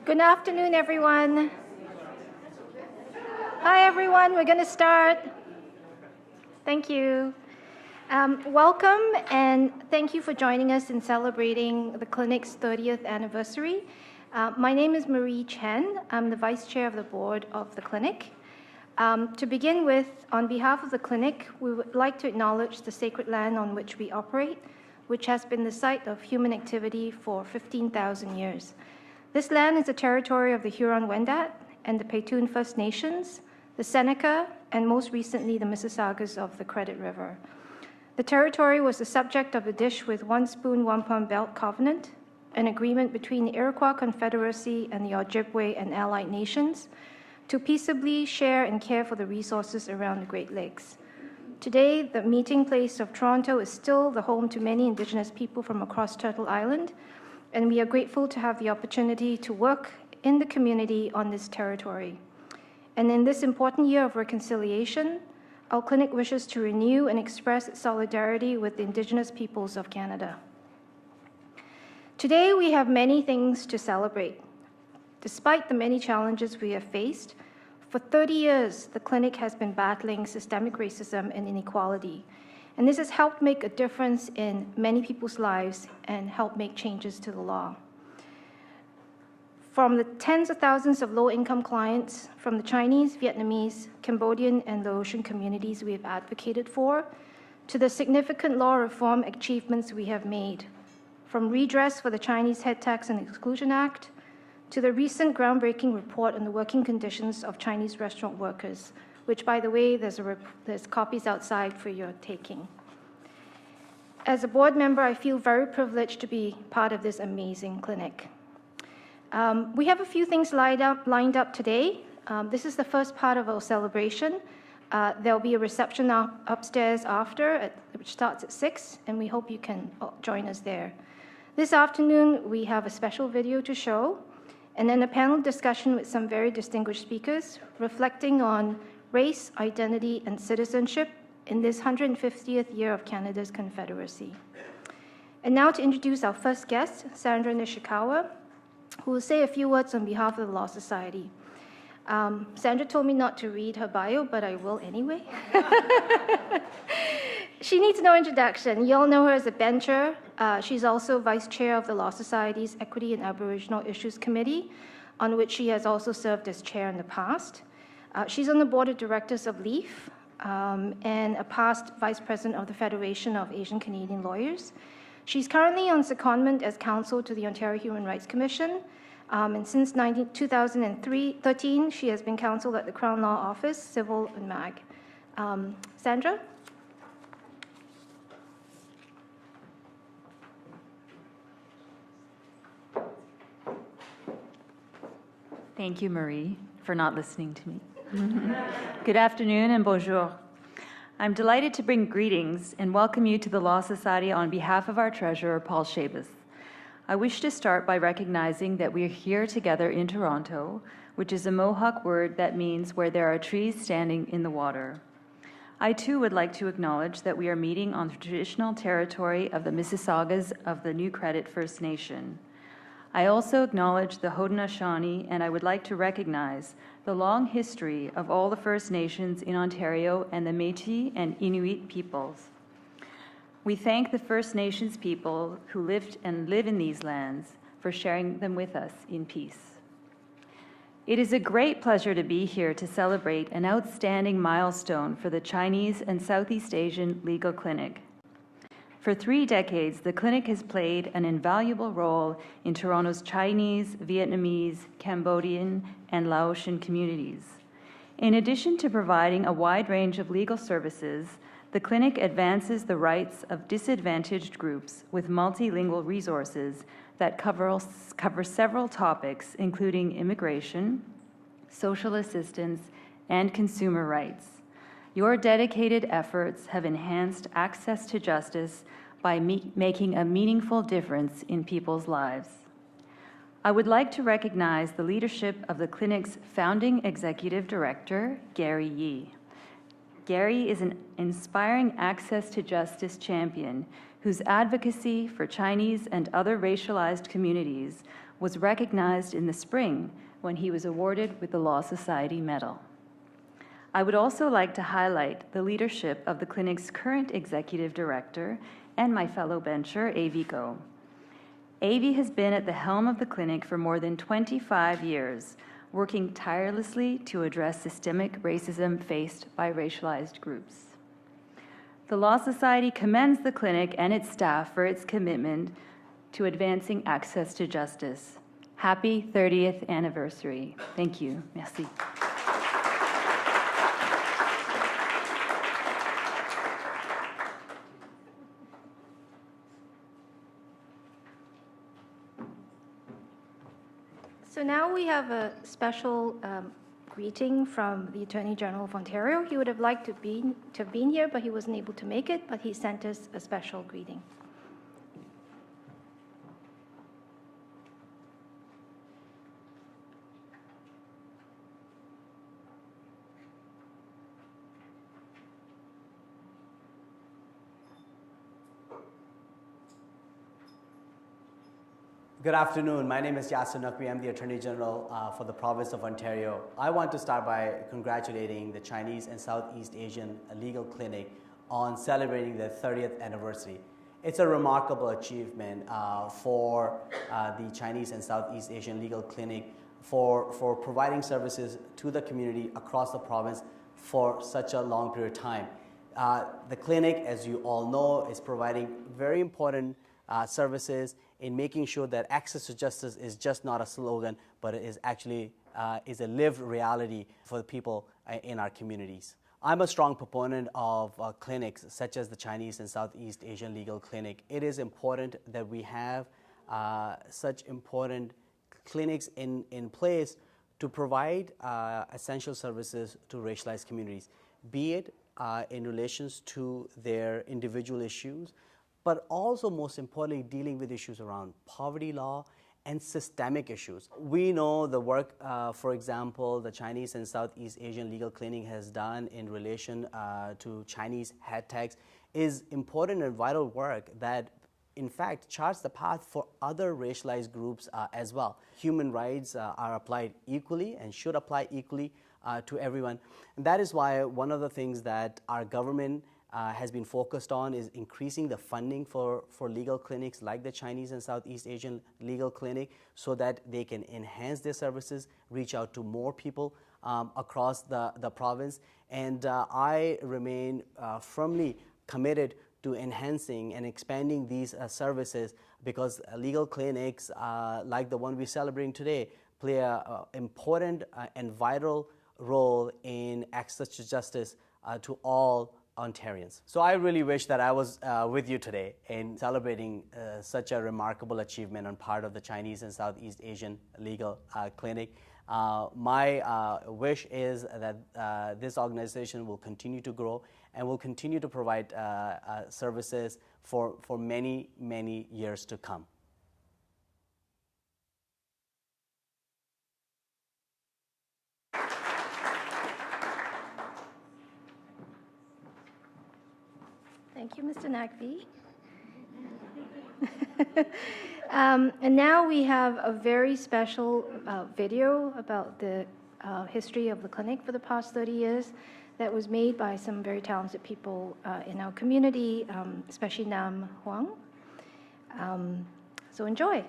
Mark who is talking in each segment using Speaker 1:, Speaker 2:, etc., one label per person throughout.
Speaker 1: Good afternoon, everyone. Hi, everyone. We're going to start. Thank you. Welcome, and thank you for joining us in celebrating the clinic's 30th anniversary. My name is Marie Chen. I'm the Vice Chair of the Board of the clinic. To begin with, on behalf of the clinic, we would like to acknowledge the sacred land on which we operate, which has been the site of human activity for 15,000 years. This land is a territory of the Huron-Wendat and the Petun First Nations, the Seneca, and most recently the Mississaugas of the Credit River. The territory was the subject of the Dish with One Spoon, One Palm Belt Covenant, an agreement between the Iroquois Confederacy and the Ojibwe and allied nations to peaceably share and care for the resources around the Great Lakes. Today, the meeting place of Toronto is still the home to many Indigenous people from across Turtle Island, and we are grateful to have the opportunity to work in the community on this territory. And in this important year of reconciliation, our clinic wishes to renew and express its solidarity with the Indigenous peoples of Canada. Today, we have many things to celebrate. Despite the many challenges we have faced, for 30 years, the clinic has been battling systemic racism and inequality. And this has helped make a difference in many people's lives and help make changes to the law. From the tens of thousands of low-income clients from the Chinese, Vietnamese, Cambodian, and Laotian communities we have advocated for, to the significant law reform achievements we have made, from redress for the Chinese Head Tax and Exclusion Act, to the recent groundbreaking report on the working conditions of Chinese restaurant workers, which, by the way, there's copies outside for your taking. As a board member, I feel very privileged to be part of this amazing clinic. We have a few things lined up today. This is the first part of our celebration. There'll be a reception upstairs after, which starts at 6, and we hope you can join us there. This afternoon, we have a special video to show, and then a panel discussion with some very distinguished speakers reflecting on race, identity, and citizenship in this 150th year of Canada's Confederacy. And now to introduce our first guest, Sandra Nishikawa, who will say a few words on behalf of the Law Society. Sandra told me not to read her bio, but I will anyway. She needs no introduction. You all know her as a bencher. She's also Vice Chair of the Law Society's Equity and Aboriginal Issues Committee, on which she has also served as chair in the past. She's on the board of directors of LEAF and a past vice president of the Federation of Asian Canadian Lawyers. She's currently on secondment as counsel to the Ontario Human Rights Commission, and since 2013, she has been counsel at the Crown Law Office, Civil and Mag. Sandra?
Speaker 2: Thank you, Marie, for not listening to me. Good afternoon and bonjour. I'm delighted to bring greetings and welcome you to the Law Society on behalf of our treasurer, Paul Chavous. I wish to start by recognizing that we are here together in Toronto, which is a Mohawk word that means where there are trees standing in the water. I too would like to acknowledge that we are meeting on the traditional territory of the Mississaugas of the New Credit First Nation. I also acknowledge the Haudenosaunee, and I would like to recognize the long history of all the First Nations in Ontario and the Métis and Inuit peoples. We thank the First Nations people who lived and live in these lands for sharing them with us in peace. It is a great pleasure to be here to celebrate an outstanding milestone for the Chinese and Southeast Asian Legal Clinic. For 3 decades, the clinic has played an invaluable role in Toronto's Chinese, Vietnamese, Cambodian, and Laotian communities. In addition to providing a wide range of legal services, the clinic advances the rights of disadvantaged groups with multilingual resources that cover several topics, including immigration, social assistance, and consumer rights. Your dedicated efforts have enhanced access to justice by making a meaningful difference in people's lives. I would like to recognize the leadership of the clinic's founding executive director, Gary Yee. Gary is an inspiring access to justice champion whose advocacy for Chinese and other racialized communities was recognized in the spring when he was awarded with the Law Society Medal. I would also like to highlight the leadership of the clinic's current executive director and my fellow bencher, Avvy. Avvy has been at the helm of the clinic for more than 25 years, working tirelessly to address systemic racism faced by racialized groups. The Law Society commends the clinic and its staff for its commitment to advancing access to justice. Happy 30th anniversary. Thank you. Merci.
Speaker 1: So now we have a special greeting from the Attorney General of Ontario. He would have liked to have been here, but he wasn't able to make it, but he sent us a special greeting.
Speaker 3: Good afternoon. My name is Naqvi. I'm the Attorney General for the province of Ontario. I want to start by congratulating the Chinese and Southeast Asian Legal Clinic on celebrating their 30th anniversary. It's a remarkable achievement for the Chinese and Southeast Asian Legal Clinic for providing services to the community across the province for such a long period of time. The clinic, as you all know, is providing very important services in making sure that access to justice is just not a slogan, but it is actually is a lived reality for the people in our communities. I'm a strong proponent of clinics such as the Chinese and Southeast Asian Legal Clinic. It is important that we have such important clinics in place to provide essential services to racialized communities, be it in relations to their individual issues, but also most importantly dealing with issues around poverty law and systemic issues. We know the work, for example, the Chinese and Southeast Asian Legal Clinic has done in relation to Chinese head tags is important and vital work that in fact charts the path for other racialized groups as well. Human rights are applied equally and should apply equally to everyone. And that is why one of the things that our government has been focused on is increasing the funding for legal clinics like the Chinese and Southeast Asian Legal Clinic so that they can enhance their services, reach out to more people across the province. And I remain firmly committed to enhancing and expanding these services because legal clinics like the one we're celebrating today play an important and vital role in access to justice to all Ontarians. So I really wish that I was with you today in celebrating such a remarkable achievement on part of the Chinese and Southeast Asian Legal Clinic. My wish is that this organization will continue to grow and will continue to provide services for many, many years to come.
Speaker 1: Thank you, Mr. Naqvi. And now we have a very special video about the history of the clinic for the past 30 years that was made by some very talented people in our community, especially Nam Huang. So enjoy.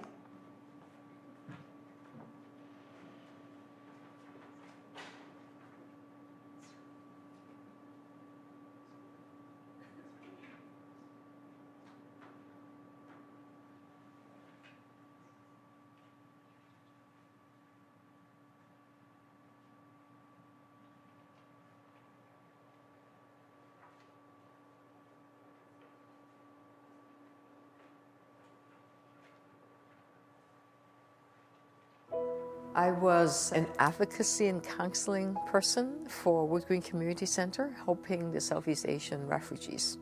Speaker 4: I was an advocacy and counseling person for Wood Green Community Center, helping the Southeast Asian refugees.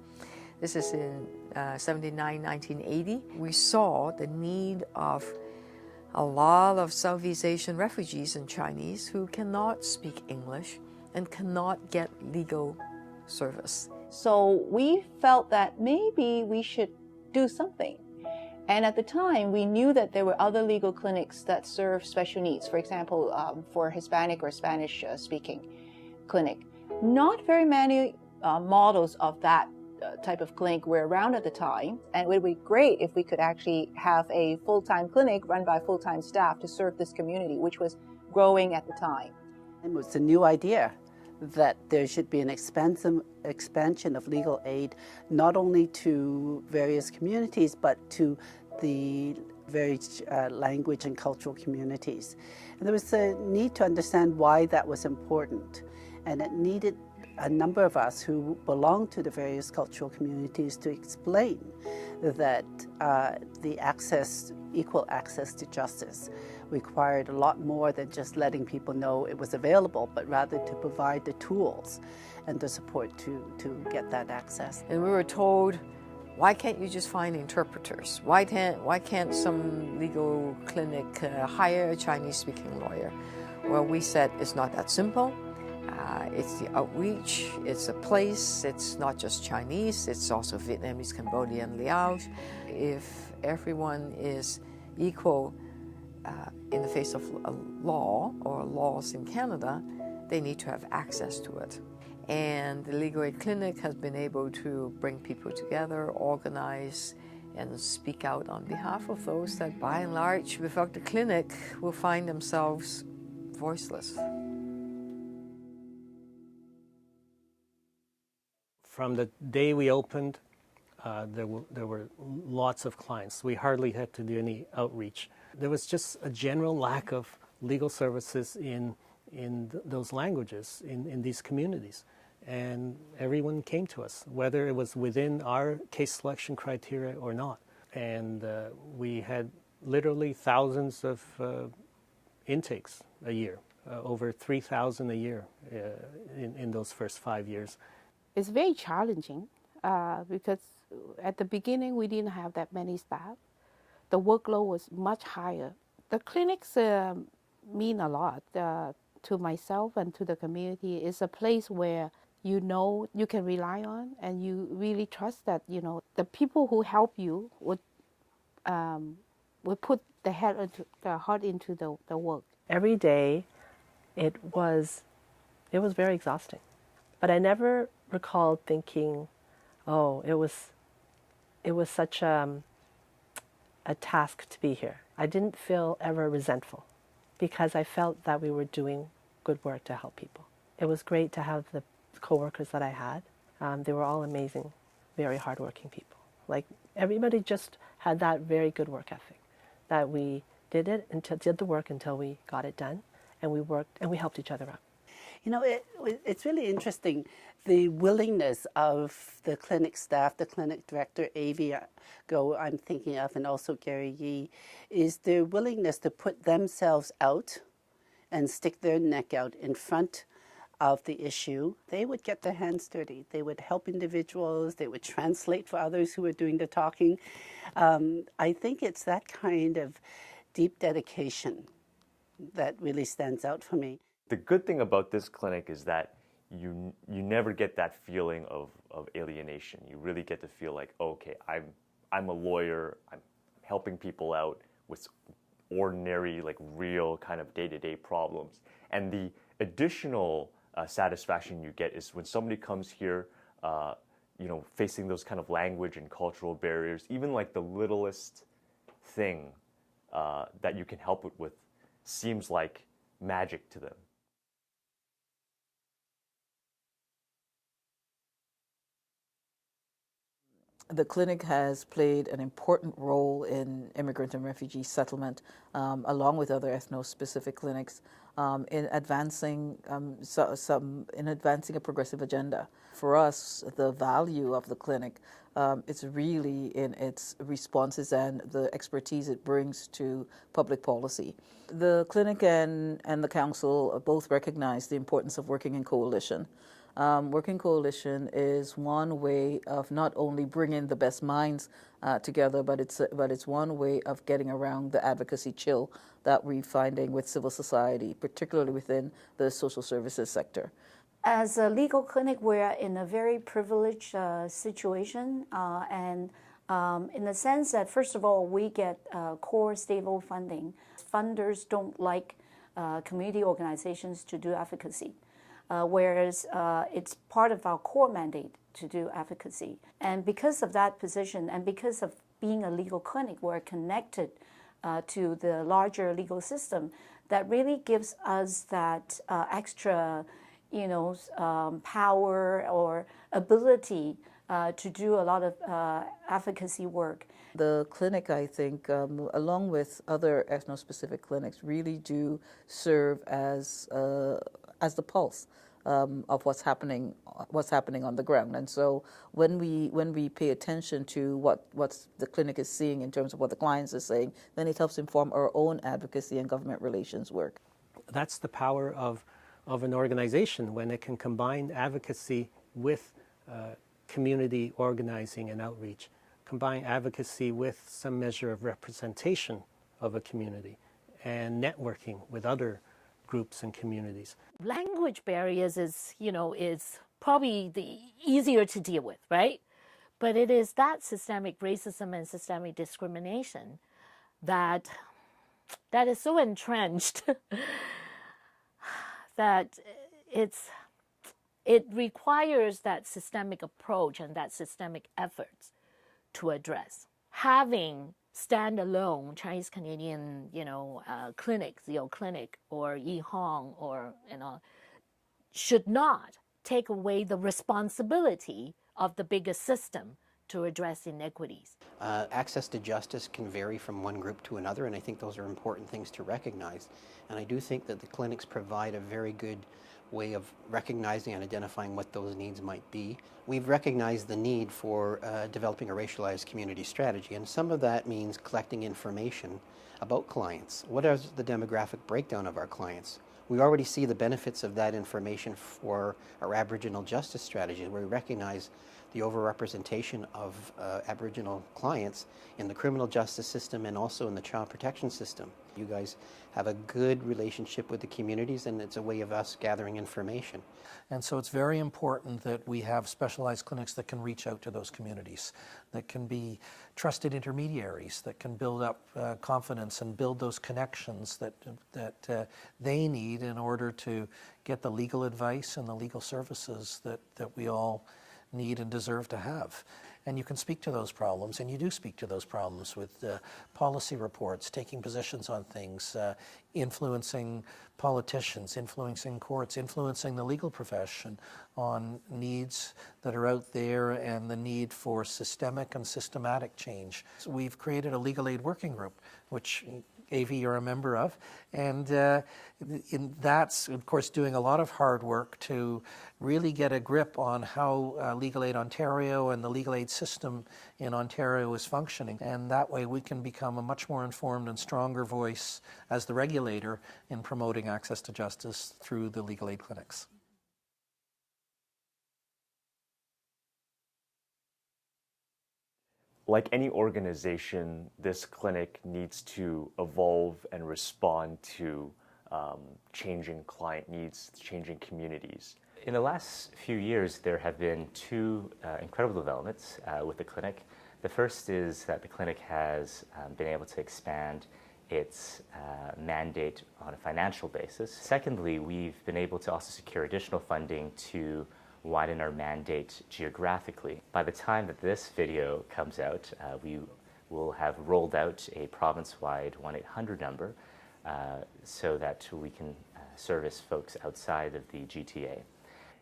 Speaker 4: This is in 1980. We saw the need of a lot of Southeast Asian refugees and Chinese who cannot speak English and cannot get legal service.
Speaker 5: So we felt that maybe we should do something. And at the time, we knew that there were other legal clinics that serve special needs, for example, for Hispanic or Spanish-speaking clinic. Not very many models of that type of clinic were around at the time, and it would be great if we could actually have a full-time clinic run by full-time staff to serve this community, which was growing at the time.
Speaker 6: It was a new idea that there should be an expansion of legal aid, not only to various communities, but to the various language and cultural communities. And there was a need to understand why that was important, and it needed a number of us who belong to the various cultural communities to explain that the equal access to justice required a lot more than just letting people know it was available, but rather to provide the tools and the support to get that access.
Speaker 4: And we were told, why can't you just find interpreters? Why can't some legal clinic hire a Chinese-speaking lawyer? Well, we said it's not that simple. It's the outreach, it's a place, it's not just Chinese, it's also Vietnamese, Cambodian, Laos. If everyone is equal in the face of a law or laws in Canada, they need to have access to it. And the Legal Aid Clinic has been able to bring people together, organize, and speak out on behalf of those that, by and large, without the clinic, will find themselves voiceless.
Speaker 7: From the day we opened, there were lots of clients. We hardly had to do any outreach. There was just a general lack of legal services in those languages, in these communities. And everyone came to us, whether it was within our case selection criteria or not. And we had literally thousands of intakes a year, over 3,000 a year in those first 5 years.
Speaker 8: It's very challenging because at the beginning we didn't have that many staff. The workload was much higher. The clinics mean a lot to myself and to the community. It's a place where you know you can rely on, and you really trust that the people who help you would put the heart into the work.
Speaker 9: Every day, it was very exhausting, but I never recalled thinking, oh, it was such a task to be here. I didn't feel ever resentful because I felt that we were doing good work to help people. It was great to have the co-workers that I had. They were all amazing, very hardworking people. Like, everybody just had that very good work ethic, that we did the work until we got it done, and we worked and we helped each other out.
Speaker 6: It's really interesting, the willingness of the clinic staff, the clinic director, Avvy, I'm thinking of, and also Gary Yee, is their willingness to put themselves out and stick their neck out in front of the issue. They would get their hands dirty. They would help individuals. They would translate for others who were doing the talking. I think it's that kind of deep dedication that really stands out for me.
Speaker 10: The good thing about this clinic is that you never get that feeling of alienation. You really get to feel like, okay, I'm a lawyer. I'm helping people out with ordinary, like, real kind of day-to-day problems. And the additional satisfaction you get is when somebody comes here, facing those kind of language and cultural barriers, even like the littlest thing that you can help with seems like magic to them.
Speaker 11: The clinic has played an important role in immigrant and refugee settlement, along with other ethno-specific clinics, in advancing a progressive agenda. For us, the value of the clinic is really in its responses and the expertise it brings to public policy. The clinic and the council both recognize the importance of working in coalition. Working coalition is one way of not only bringing the best minds together, but it's one way of getting around the advocacy chill that we're finding with civil society, particularly within the social services sector.
Speaker 12: As a legal clinic, we're in a very privileged situation, and in the sense that, first of all, we get core stable funding. Funders don't like community organizations to do advocacy, whereas it's part of our core mandate to do advocacy. And because of that position, and because of being a legal clinic, we're connected to the larger legal system. That really gives us that extra, power or ability to do a lot of advocacy work.
Speaker 11: The clinic, I think, along with other ethno-specific clinics, really do serve as the pulse of what's happening on the ground. And so when we pay attention to what the clinic is seeing in terms of what the clients are saying, then it helps inform our own advocacy and government relations work.
Speaker 7: That's the power of an organization, when it can combine advocacy with community organizing and outreach, combine advocacy with some measure of representation of a community and networking with other groups and communities.
Speaker 13: Language barriers is probably the easier to deal with, right? But it is that systemic racism and systemic discrimination that is so entrenched that it requires that systemic approach and that systemic efforts to address. Having standalone Chinese Canadian, clinics, clinic or Yihong or should not take away the responsibility of the bigger system to address inequities.
Speaker 14: Access to justice can vary from one group to another, and I think those are important things to recognize. And I do think that the clinics provide a very good way of recognizing and identifying what those needs might be. We've recognized the need for developing a racialized community strategy, and some of that means collecting information about clients. What is the demographic breakdown of our clients? We already see the benefits of that information for our Aboriginal justice strategy, where we recognize the overrepresentation of Aboriginal clients in the criminal justice system and also in the child protection system. You guys have a good relationship with the communities, and it's a way of us gathering information.
Speaker 15: And so it's very important that we have specialized clinics that can reach out to those communities, that can be trusted intermediaries, that can build up confidence and build those connections that they need in order to get the legal advice and the legal services that we all need and deserve to have. And you can speak to those problems, and you do speak to those problems with policy reports, taking positions on things, influencing politicians, influencing courts, influencing the legal profession on needs that are out there and the need for systemic and systematic change. So we've created a legal aid working group, which Avvy, you're a member of, and that's, of course, doing a lot of hard work to really get a grip on how Legal Aid Ontario and the legal aid system in Ontario is functioning. And that way we can become a much more informed and stronger voice as the regulator in promoting access to justice through the legal aid clinics.
Speaker 10: Like any organization, this clinic needs to evolve and respond to changing client needs, changing communities.
Speaker 16: In the last few years, there have been two incredible developments with the clinic. The first is that the clinic has been able to expand its mandate on a financial basis. Secondly, we've been able to also secure additional funding to widen our mandate geographically. By the time that this video comes out, we will have rolled out a province-wide 1-800 number so that we can service folks outside of the GTA.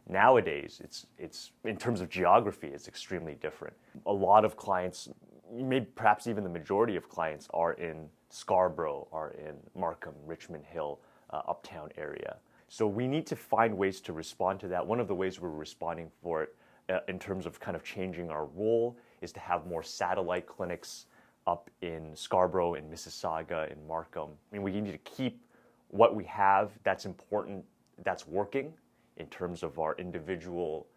Speaker 10: Nowadays, it's in terms of geography, it's extremely different. A lot of clients, maybe perhaps even the majority of clients, are in Scarborough, are in Markham, Richmond Hill, uptown area. So we need to find ways to respond to that. One of the ways we're responding for it in terms of kind of changing our role is to have more satellite clinics up in Scarborough, in Mississauga, in Markham. I mean, we need to keep what we have that's important, that's working in terms of our individual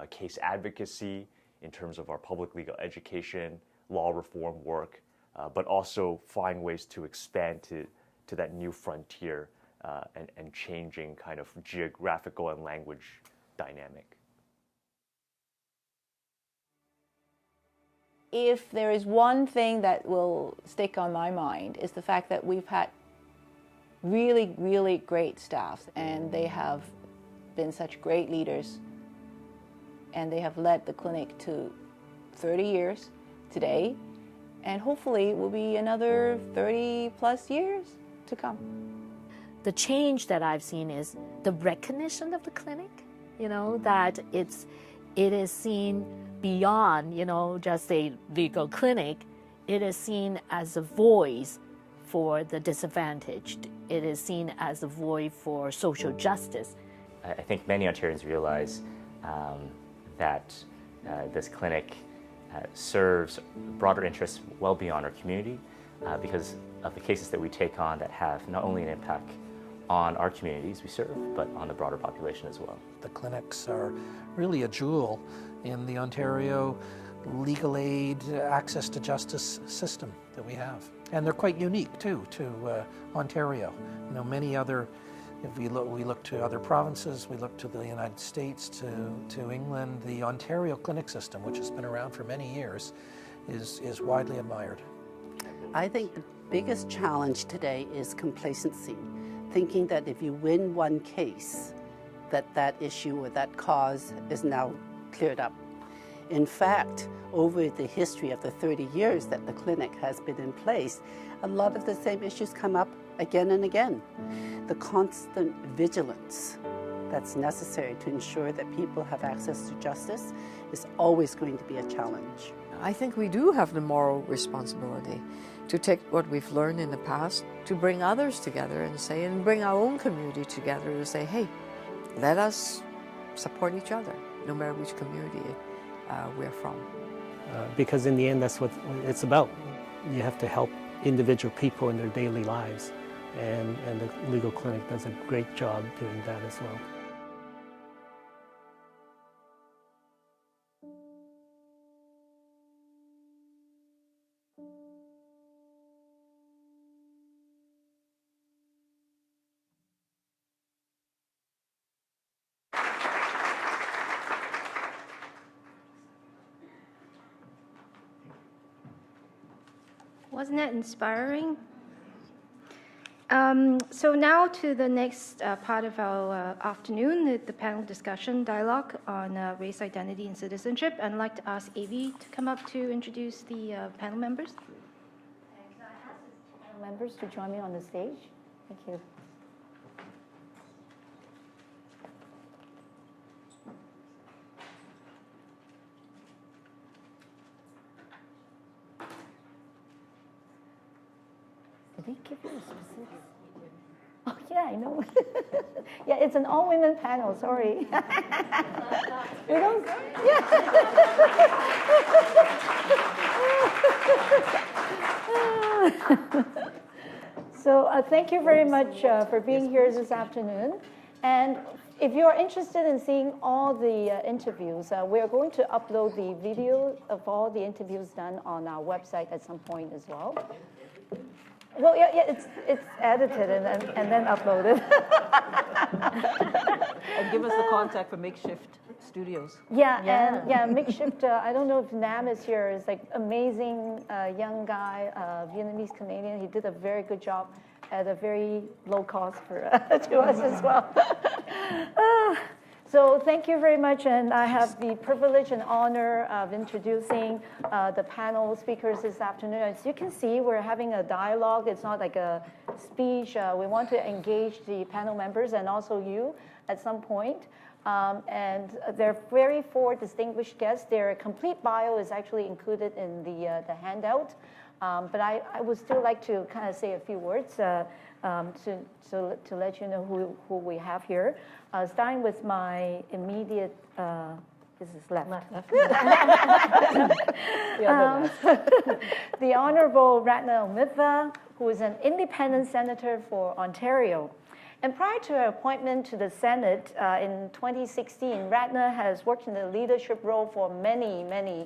Speaker 10: case advocacy, in terms of our public legal education, law reform work, but also find ways to expand to that new frontier and changing kind of geographical and language dynamic.
Speaker 5: if there is one thing that will stick on my mind, is the fact that we've had really, really great staff, and they have been such great leaders, and they have led the clinic to 30 years today, and hopefully it will be another 30 plus years to come.
Speaker 13: The change that I've seen is the recognition of the clinic, that it is seen beyond, just a legal clinic. It is seen as a voice for the disadvantaged. It is seen as a voice for social justice.
Speaker 16: I think many Ontarians realize that this clinic serves broader interests well beyond our community because of the cases that we take on that have not only an impact on our communities we serve, but on the broader population as well.
Speaker 15: The clinics are really a jewel in the Ontario legal aid access to justice system that we have. And they're quite unique too to Ontario. Many other, if we look to other provinces, we look to the United States, to England, the Ontario clinic system, which has been around for many years, is widely admired.
Speaker 6: I think the biggest challenge today is complacency, thinking that if you win one case, that issue or that cause is now cleared up. In fact, over the history of the 30 years that the clinic has been in place, a lot of the same issues come up again and again. The constant vigilance that's necessary to ensure that people have access to justice is always going to be a challenge.
Speaker 4: I think we do have the moral responsibility to take what we've learned in the past, to bring others together and bring our own community together to say, hey, let us support each other, no matter which community we're from.
Speaker 7: Because in the end, that's what it's about. You have to help individual people in their daily lives, and the legal clinic does a great job doing that as well.
Speaker 1: Wasn't that inspiring? So now to the next part of our afternoon, the panel discussion dialogue on race, identity, and citizenship. I'd like to ask Avvy to come up to introduce the panel members.
Speaker 12: And can I ask the panel members to join me on the stage? Thank you. Did they give you a specific? Oh, yeah, I know. Yeah, it's an all-women panel, sorry. We don't, yeah. So thank you very much for being here this afternoon. And if you're interested in seeing all the interviews, we're going to upload the video of all the interviews done on our website at some point as well. Well, yeah, it's edited and then uploaded.
Speaker 11: And give us the contact for Makeshift Studios.
Speaker 12: Yeah. Makeshift. I don't know if Nam is here. Is like amazing young guy, Vietnamese Canadian. He did a very good job at a very low cost for to us as well. So thank you very much, and I have the privilege and honor of introducing the panel speakers this afternoon. As you can see, we're having a dialogue. It's not like a speech. We want to engage the panel members and also you at some point. And they're four distinguished guests. Their complete bio is actually included in the handout. But I would still like to kind of say a few words to let you know who we have here. Starting with my immediate, this is left. The Honourable Ratna Omidvar, who is an independent senator for Ontario. And prior to her appointment to the Senate in 2016, Ratna has worked in a leadership role for many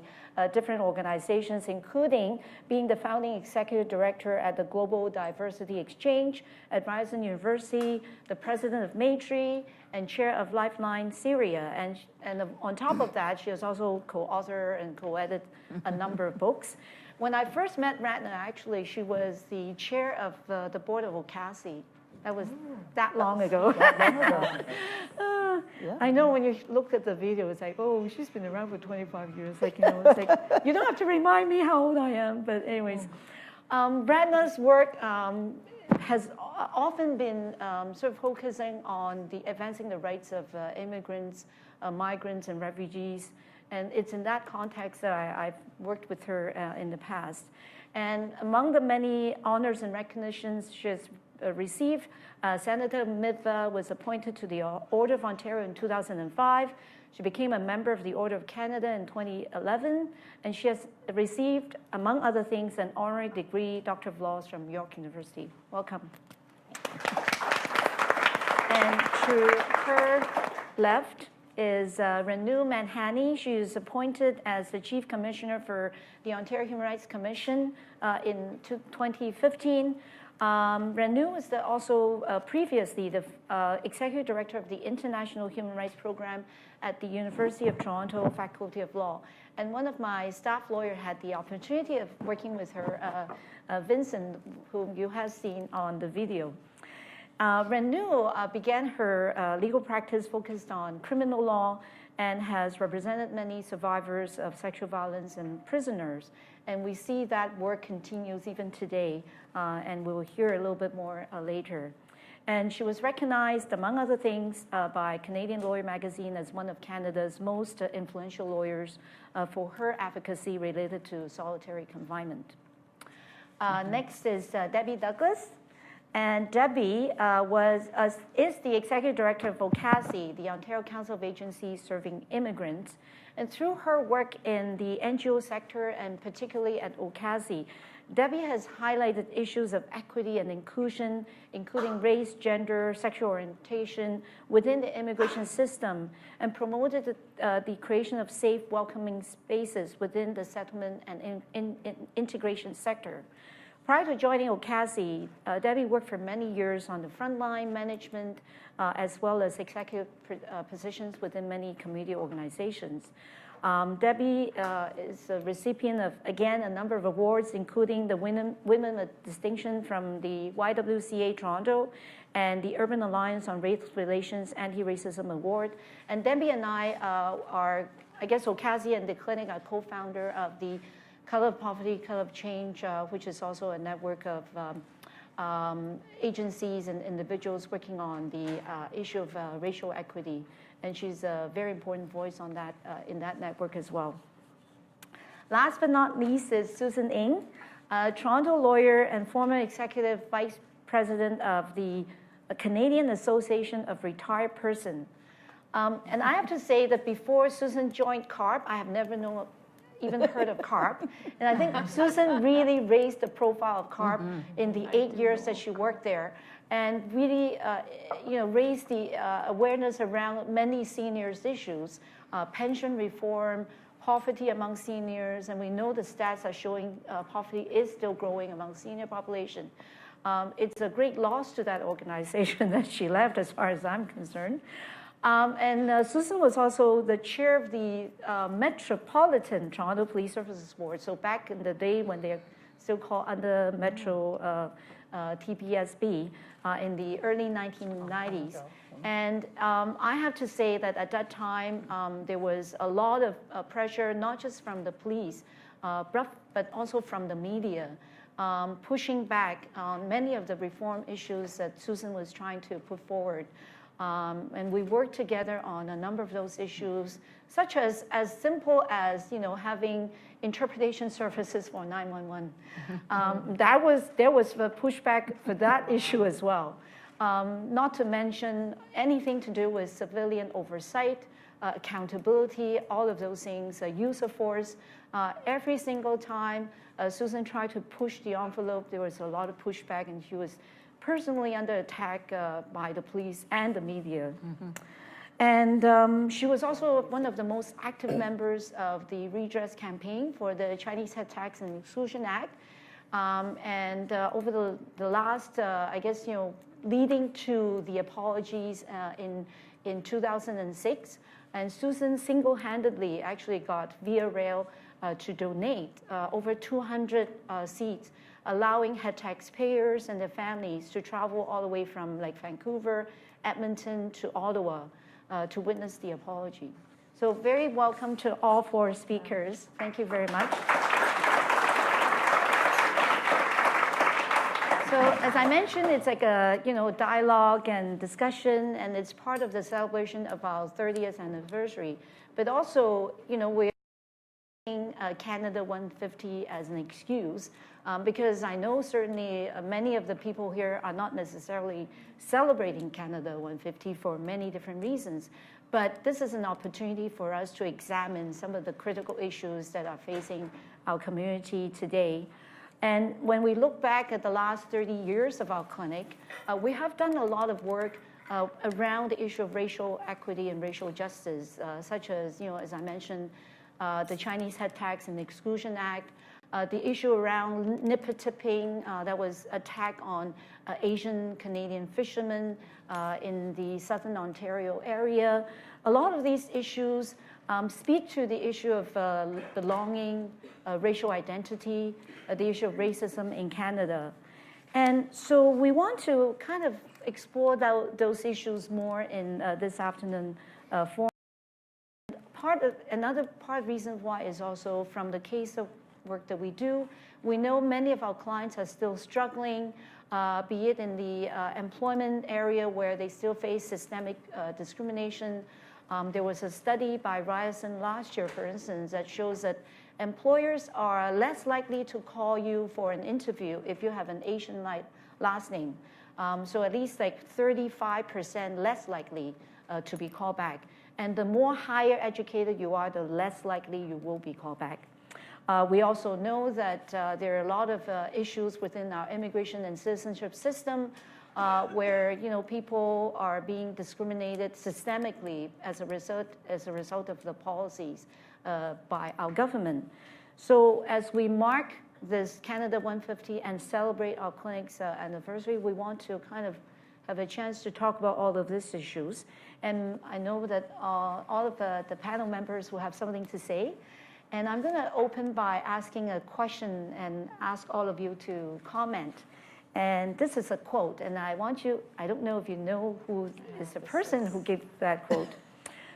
Speaker 12: different organizations, including being the founding executive director at the Global Diversity Exchange at Ryerson University, the president of Maytree, and chair of Lifeline Syria. And on top of that, she has also co-authored and co-edited a number of books. When I first met Ratna, actually, she was the chair of the board of OCASI. That was that long ago. I know when you look at the video, it's like, oh, she's been around for 25 years. Like, it's like, you don't have to remind me how old I am. But anyways, Ratna's work has often been sort of focusing on advancing the rights of immigrants, migrants, and refugees. And it's in that context that I've worked with her in the past. And among the many honors and recognitions she has received, Senator Omidvar was appointed to the Order of Ontario in 2005. She became a member of the Order of Canada in 2011, and she has received, among other things, an honorary degree, Doctor of Laws from York University. Welcome. And to her left is Renu Mandhane. She was appointed as the Chief Commissioner for the Ontario Human Rights Commission in 2015. Renu was also previously the Executive Director of the International Human Rights Program at the University of Toronto Faculty of Law. And one of my staff lawyers had the opportunity of working with her, Vincent, whom you have seen on the video. Renu began her legal practice focused on criminal law and has represented many survivors of sexual violence and prisoners. And we see that work continues even today, and we'll hear a little bit more later. And she was recognized, among other things, by Canadian Lawyer magazine as one of Canada's most influential lawyers for her advocacy related to solitary confinement. Next is Debbie Douglas. And Debbie is the Executive Director of OCASI, the Ontario Council of Agencies Serving Immigrants. And through her work in the NGO sector, and particularly at OCASI, Debbie has highlighted issues of equity and inclusion, including race, gender, sexual orientation within the immigration system, and promoted the creation of safe, welcoming spaces within the settlement and integration sector. Prior to joining OCASI, Debbie worked for many years on the frontline management as well as executive positions within many community organizations. Debbie is a recipient of, again, a number of awards, including the Women of Distinction from the YWCA Toronto and the Urban Alliance on Race Relations Anti-Racism Award. And Debbie and I are, I guess, OCASI and the clinic are co-founder of the Color of Poverty, Color of Change, which is also a network of agencies and individuals working on the issue of racial equity. And she's a very important voice on that, in that network as well. Last but not least is Susan Ng, a Toronto lawyer and former executive vice president of the Canadian Association of Retired Persons. And I have to say that before Susan joined CARP, I have never even heard of CARP. And I think Susan really raised the profile of CARP in the 8 years that she worked there, and really raised the awareness around many seniors' issues, pension reform, poverty among seniors, and we know the stats are showing poverty is still growing among senior population. It's a great loss to that organization that she left, as far as I'm concerned. And Susan was also the chair of the Metropolitan Toronto Police Services Board. So back in the day when they're still called under Metro TPSB in the early 1990s. And I have to say that at that time, there was a lot of pressure, not just from the police, but also from the media, pushing back on many of the reform issues that Susan was trying to put forward. And we worked together on a number of those issues, such as simple as having interpretation services for 911. There was a pushback for that issue as well. Not to mention anything to do with civilian oversight, accountability, all of those things, use of force. Every single time Susan tried to push the envelope, there was a lot of pushback, and she was personally under attack by the police and the media. And she was also one of the most active members of the redress campaign for the Chinese Head Tax and Exclusion Act. Over the last, I guess, leading to the apologies in 2006, and Susan single-handedly actually got Via Rail to donate over 200 seats, allowing head taxpayers and their families to travel all the way from like Vancouver, Edmonton to Ottawa to witness the apology. So very welcome to all 4 speakers. Thank you very much. So as I mentioned, it's like a dialogue and discussion, and it's part of the celebration of our 30th anniversary. But also, we're using Canada 150 as an excuse, because I know certainly many of the people here are not necessarily celebrating Canada 150 for many different reasons. But this is an opportunity for us to examine some of the critical issues that are facing our community today. And when we look back at the last 30 years of our clinic, we have done a lot of work around the issue of racial equity and racial justice, such as, as I mentioned, the Chinese Head Tax and Exclusion Act, the issue around nipper tipping that was attack on Asian Canadian fishermen in the Southern Ontario area. A lot of these issues speak to the issue of belonging, racial identity, the issue of racism in Canada. And so we want to kind of explore those issues more in this afternoon forum. Another reason why is also from the case of work that we do. We know many of our clients are still struggling, be it in the employment area where they still face systemic discrimination. There was a study by Ryerson last year, for instance, that shows that employers are less likely to call you for an interview if you have an Asian-like last name. So at least like 35% less likely to be called back. And the more higher educated you are, the less likely you will be called back. We also know that there are a lot of issues within our immigration and citizenship system where people are being discriminated systemically as a result of the policies by our government. So as we mark this Canada 150 and celebrate our clinic's anniversary, we want to kind of have a chance to talk about all of these issues. And I know that all of the panel members will have something to say. And I'm going to open by asking a question and ask all of you to comment. And this is a quote, and I don't know if you know who is the person who gave that quote.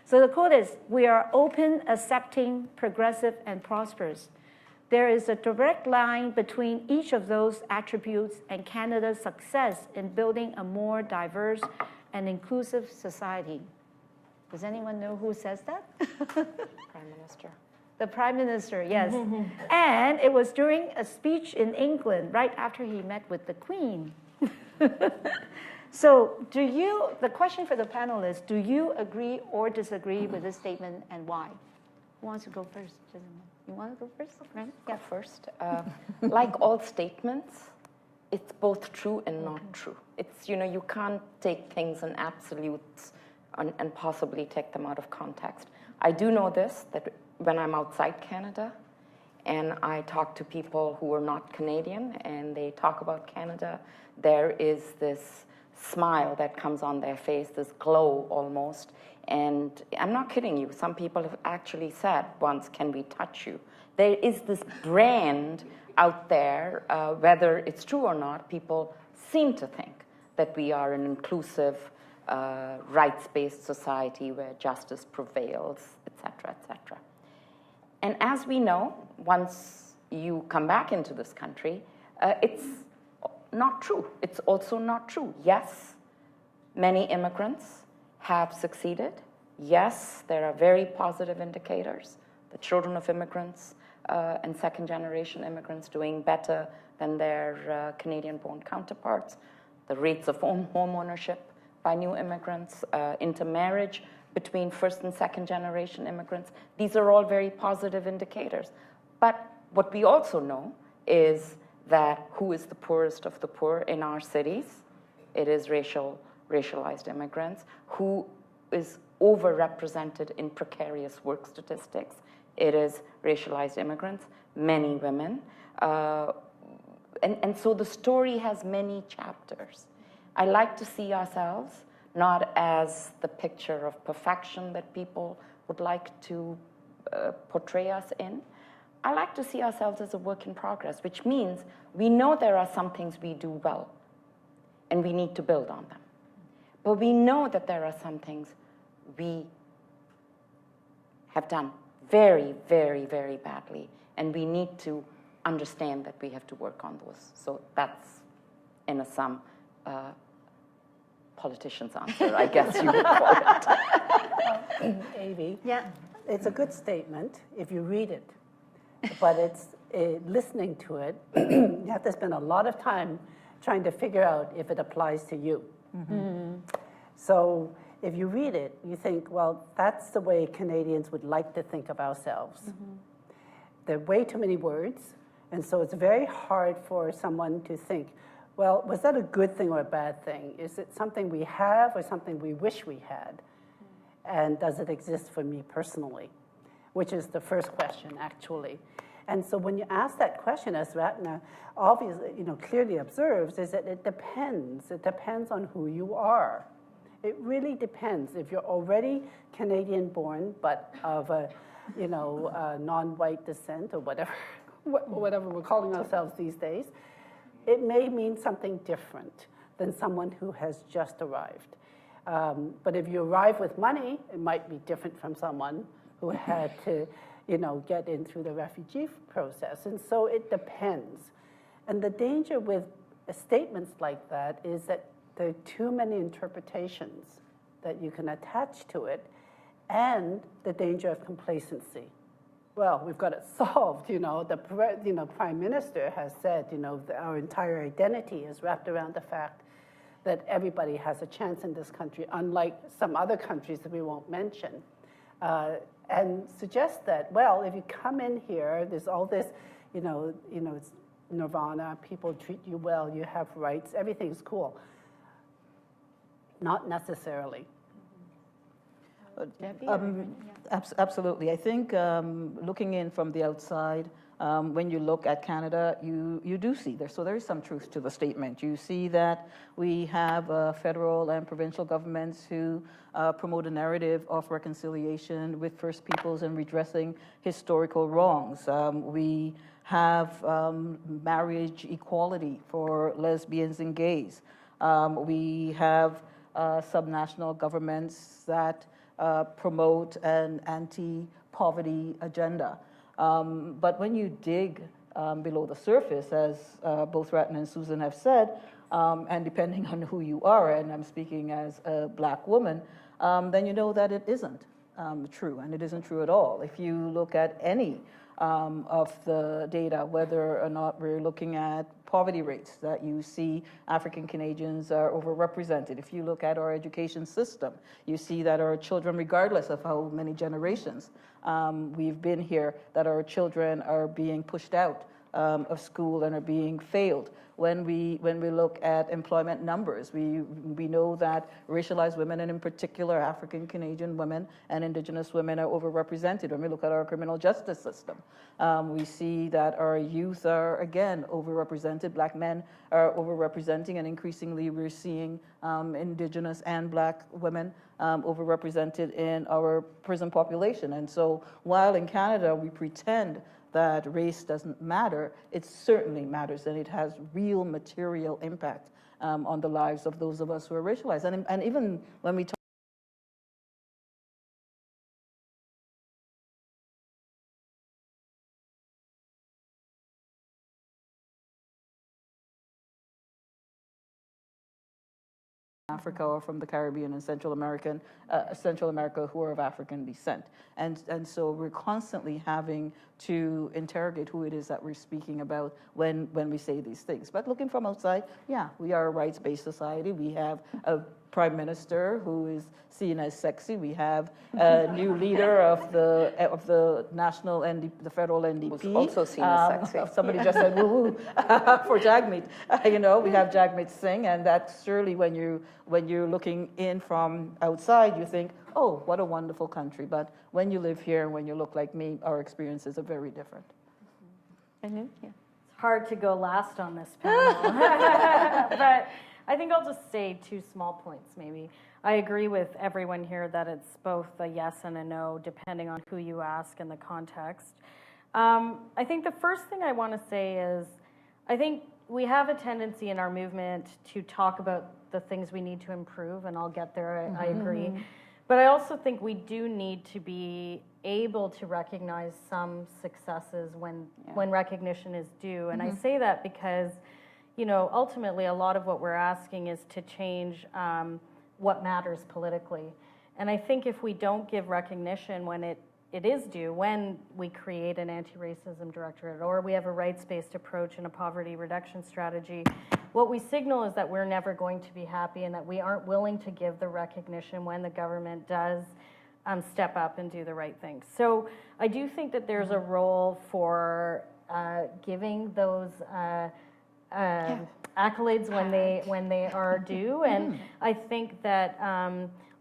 Speaker 12: So the quote is, "We are open, accepting, progressive, and prosperous. There is a direct line between each of those attributes and Canada's success in building a more diverse and inclusive society." Does anyone know who says that?
Speaker 17: Prime Minister.
Speaker 12: The Prime Minister, yes. And it was during a speech in England right after he met with the Queen. So the question for the panel is, do you agree or disagree with this statement, and why? Who wants to go first? You want to go first? Right?
Speaker 17: Yeah, first. Like all statements, it's both true and not true. It's, you can't take things in absolutes and possibly take them out of context. I do know this, that when I'm outside Canada and I talk to people who are not Canadian and they talk about Canada, there is this smile that comes on their face, this glow almost. And I'm not kidding you. Some people have actually said once, "Can we touch you?" There is this brand out there, whether it's true or not, people seem to think that we are an inclusive, rights-based society where justice prevails, etc., etc. And as we know, once you come back into this country, it's not true. It's also not true. Yes, many immigrants have succeeded. Yes, there are very positive indicators. The children of immigrants and second-generation immigrants doing better than their Canadian-born counterparts. The rates of home ownership by new immigrants, intermarriage between first and second-generation immigrants. These are all very positive indicators. But what we also know is that who is the poorest of the poor in our cities? it is racialized immigrants. Who is overrepresented in precarious work statistics? It is racialized immigrants, many women. And so the story has many chapters. I like to see ourselves not as the picture of perfection that people would like to portray us in. I like to see ourselves as a work in progress, which means we know there are some things we do well, and we need to build on them. But we know that there are some things we have done very, very, very badly, and we need to understand that we have to work on those. So that's, in a sum, politician's answer, I guess you would call it.
Speaker 6: Avvy,
Speaker 1: Yeah.
Speaker 6: it's a good statement if you read it, but it's listening to it, you have to spend a lot of time trying to figure out if it applies to you. So if you read it, you think, well, that's the way Canadians would like to think of ourselves. There are way too many words, and so it's very hard for someone to think, well, was that a good thing or a bad thing? Is it something we have or something we wish we had? And does it exist for me personally? Which is the first question, actually. And so when you ask that question, as Ratna obviously, clearly observes, is that it depends. It depends on who you are. It really depends. If you're already Canadian-born, but of a, non-white descent or whatever we're calling ourselves these days, it may mean something different than someone who has just arrived. But if you arrive with money, it might be different from someone who had to, get in through the refugee process. And so it depends. And the danger with statements like that is that there are too many interpretations that you can attach to it, and the danger of complacency. Well, we've got it solved, the Prime Minister has said, our entire identity is wrapped around the fact that everybody has a chance in this country, unlike some other countries that we won't mention. And suggest that, well, if you come in here, there's all this, it's nirvana, people treat you well, you have rights, everything's cool. Not necessarily.
Speaker 11: Absolutely. I think looking in from the outside, when you look at Canada, you do see there. So there is some truth to the statement. You see that we have federal and provincial governments who promote a narrative of reconciliation with First Peoples and redressing historical wrongs. We have marriage equality for lesbians and gays. We have subnational governments that promote an anti-poverty agenda. But when you dig below the surface, as both Ratna and Susan have said, and depending on who you are, and I'm speaking as a Black woman, then you know that it isn't true, and it isn't true at all. If you look at any of the data, whether or not we're looking at poverty rates, that you see African Canadians are overrepresented. If you look at our education system, you see that our children, regardless of how many generations we've been here, that our children are being pushed out of school and are being failed. When we look at employment numbers, we know that racialized women, and in particular African Canadian women and Indigenous women, are overrepresented. When we look at our criminal justice system, we see that our youth are again overrepresented. Black men are overrepresenting, and increasingly we're seeing Indigenous and Black women overrepresented in our prison population. And so while in Canada we pretend that race doesn't matter, it certainly matters, and it has real material impact on the lives of those of us who are racialized. And even when we talk Africa or from the Caribbean and Central America who are of African descent. And so we're constantly having to interrogate who it is that we're speaking about when we say these things. But looking from outside, yeah, we are a rights-based society. We have a prime minister who is seen as sexy. We have a new leader of the national the federal NDP.
Speaker 17: Who's also seen as sexy.
Speaker 11: Somebody just said woo woo for Jagmeet. We have Jagmeet Singh, and that's surely when you're looking in from outside, you think, oh, what a wonderful country. But when you live here and when you look like me, our experiences are very different.
Speaker 5: Renu? Yeah.
Speaker 18: It's hard to go last on this panel, but I think I'll just say two small points maybe. I agree with everyone here that it's both a yes and a no, depending on who you ask and the context. I think the first thing I want to say is, I think we have a tendency in our movement to talk about the things we need to improve, and I'll get there, I agree. But I also think we do need to be able to recognize some successes when recognition is due. And I say that because, ultimately a lot of what we're asking is to change what matters politically. And I think if we don't give recognition when it is due, when we create an anti-racism directorate or we have a rights-based approach and a poverty reduction strategy, what we signal is that we're never going to be happy and that we aren't willing to give the recognition when the government does step up and do the right thing. So I do think that there's a role for giving those accolades when they are due, and I think that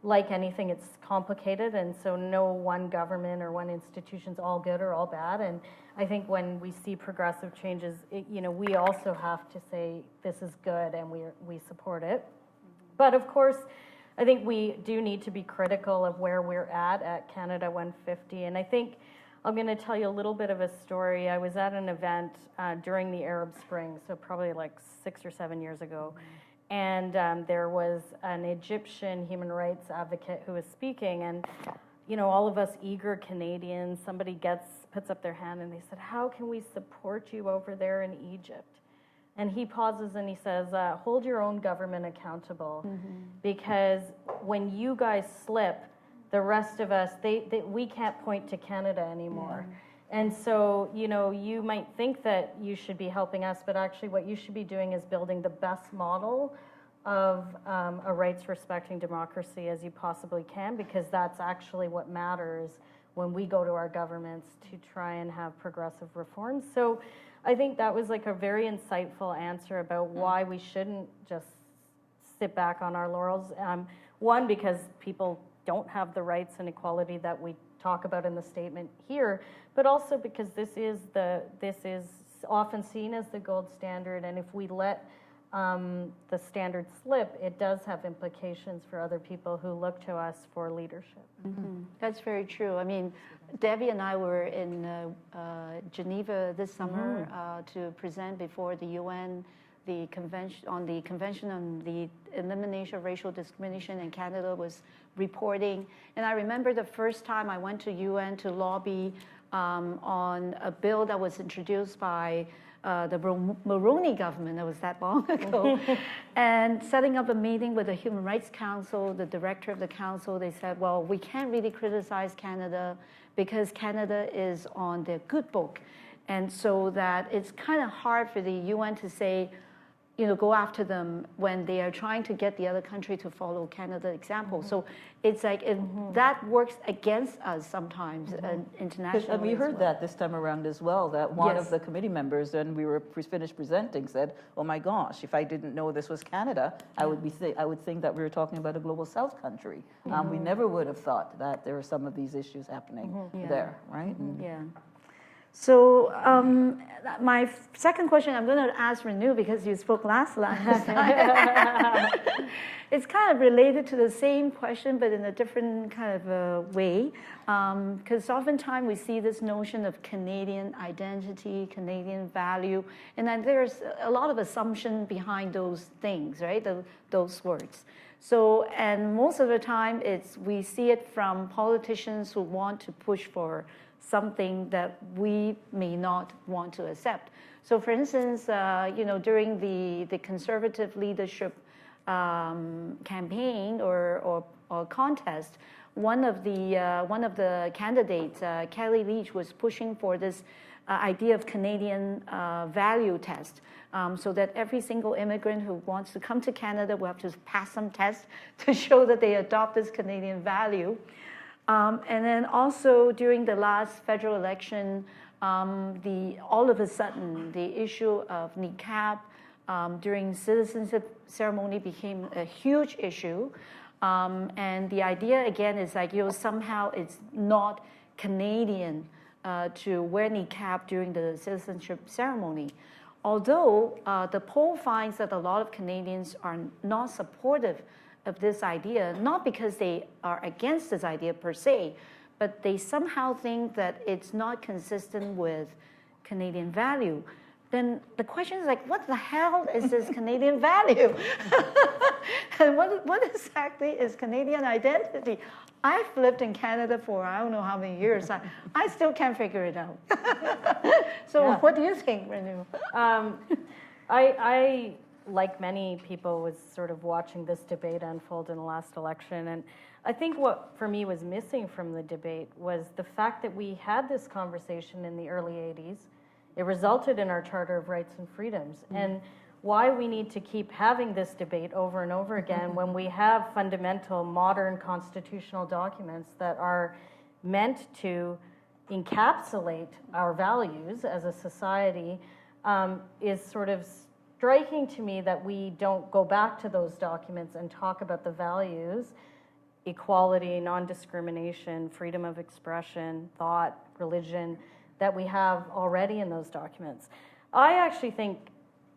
Speaker 18: like anything, it's complicated, and so no one government or one institution's all good or all bad. And I think when we see progressive changes, we also have to say this is good and we support it. But of course, I think we do need to be critical of where we're at Canada 150. And I think I'm going to tell you a little bit of a story. I was at an event during the Arab Spring, so probably like 6 or 7 years ago. And there was an Egyptian human rights advocate who was speaking. And, all of us eager Canadians, somebody puts up their hand and they said, how can we support you over there in Egypt? And he pauses and he says, hold your own government accountable. Because when you guys slip, the rest of us, we can't point to Canada anymore. And so, you might think that you should be helping us, but actually what you should be doing is building the best model of a rights-respecting democracy as you possibly can, because that's actually what matters when we go to our governments to try and have progressive reforms. So I think that was like a very insightful answer about why we shouldn't just sit back on our laurels. One, because people don't have the rights and equality that we talk about in the statement here, but also because this is often seen as the gold standard, and if we let the standard slip, it does have implications for other people who look to us for leadership.
Speaker 12: That's very true. I mean, Debbie and I were in Geneva this summer to present before the UN the Convention on the Elimination of Racial Discrimination, and Canada was reporting. And I remember the first time I went to UN to lobby on a bill that was introduced by the Mulroney government. That was that long ago. And setting up a meeting with the Human Rights Council, the director of the council, they said, well, we can't really criticize Canada because Canada is on their good book. And so that it's kind of hard for the UN to say, go after them when they are trying to get the other country to follow Canada's example. So it's like that works against us sometimes internationally.
Speaker 11: And we heard that this time around as well, that one of the committee members, when we were finished presenting, said, oh my gosh, if I didn't know this was Canada, I would think that we were talking about a global South country. We never would have thought that there were some of these issues happening there, right?
Speaker 12: So my second question, I'm going to ask Renu because you spoke last time. It's kind of related to the same question, but in a different kind of way. Because oftentimes we see this notion of Canadian identity, Canadian value, and then there's a lot of assumption behind those things, right? Those words. So, and most of the time we see it from politicians who want to push for something that we may not want to accept. So, for instance, during the conservative leadership campaign or contest, one of the candidates, Kelly Leach, was pushing for this idea of Canadian value test, so that every single immigrant who wants to come to Canada will have to pass some tests to show that they adopt this Canadian value. And then also during the last federal election, all of a sudden the issue of niqab during citizenship ceremony became a huge issue. And the idea again is like, somehow it's not Canadian to wear niqab during the citizenship ceremony. Although the poll finds that a lot of Canadians are not supportive of this idea, not because they are against this idea per se, but they somehow think that it's not consistent with Canadian value. Then the question is like, what the hell is this Canadian value? And what exactly is Canadian identity? I've lived in Canada for I don't know how many years. I still can't figure it out. So
Speaker 18: Yeah.
Speaker 12: what do you think, Renu?
Speaker 18: I, like many people, was sort of watching this debate unfold in the last election. And I think what, for me, was missing from the debate was the fact that we had this conversation in the early 80s. It resulted in our Charter of Rights and Freedoms. And why we need to keep having this debate over and over again when we have fundamental modern constitutional documents that are meant to encapsulate our values as a society, is sort of striking to me that we don't go back to those documents and talk about the values: equality, non-discrimination, freedom of expression, thought, religion, that we have already in those documents. I actually think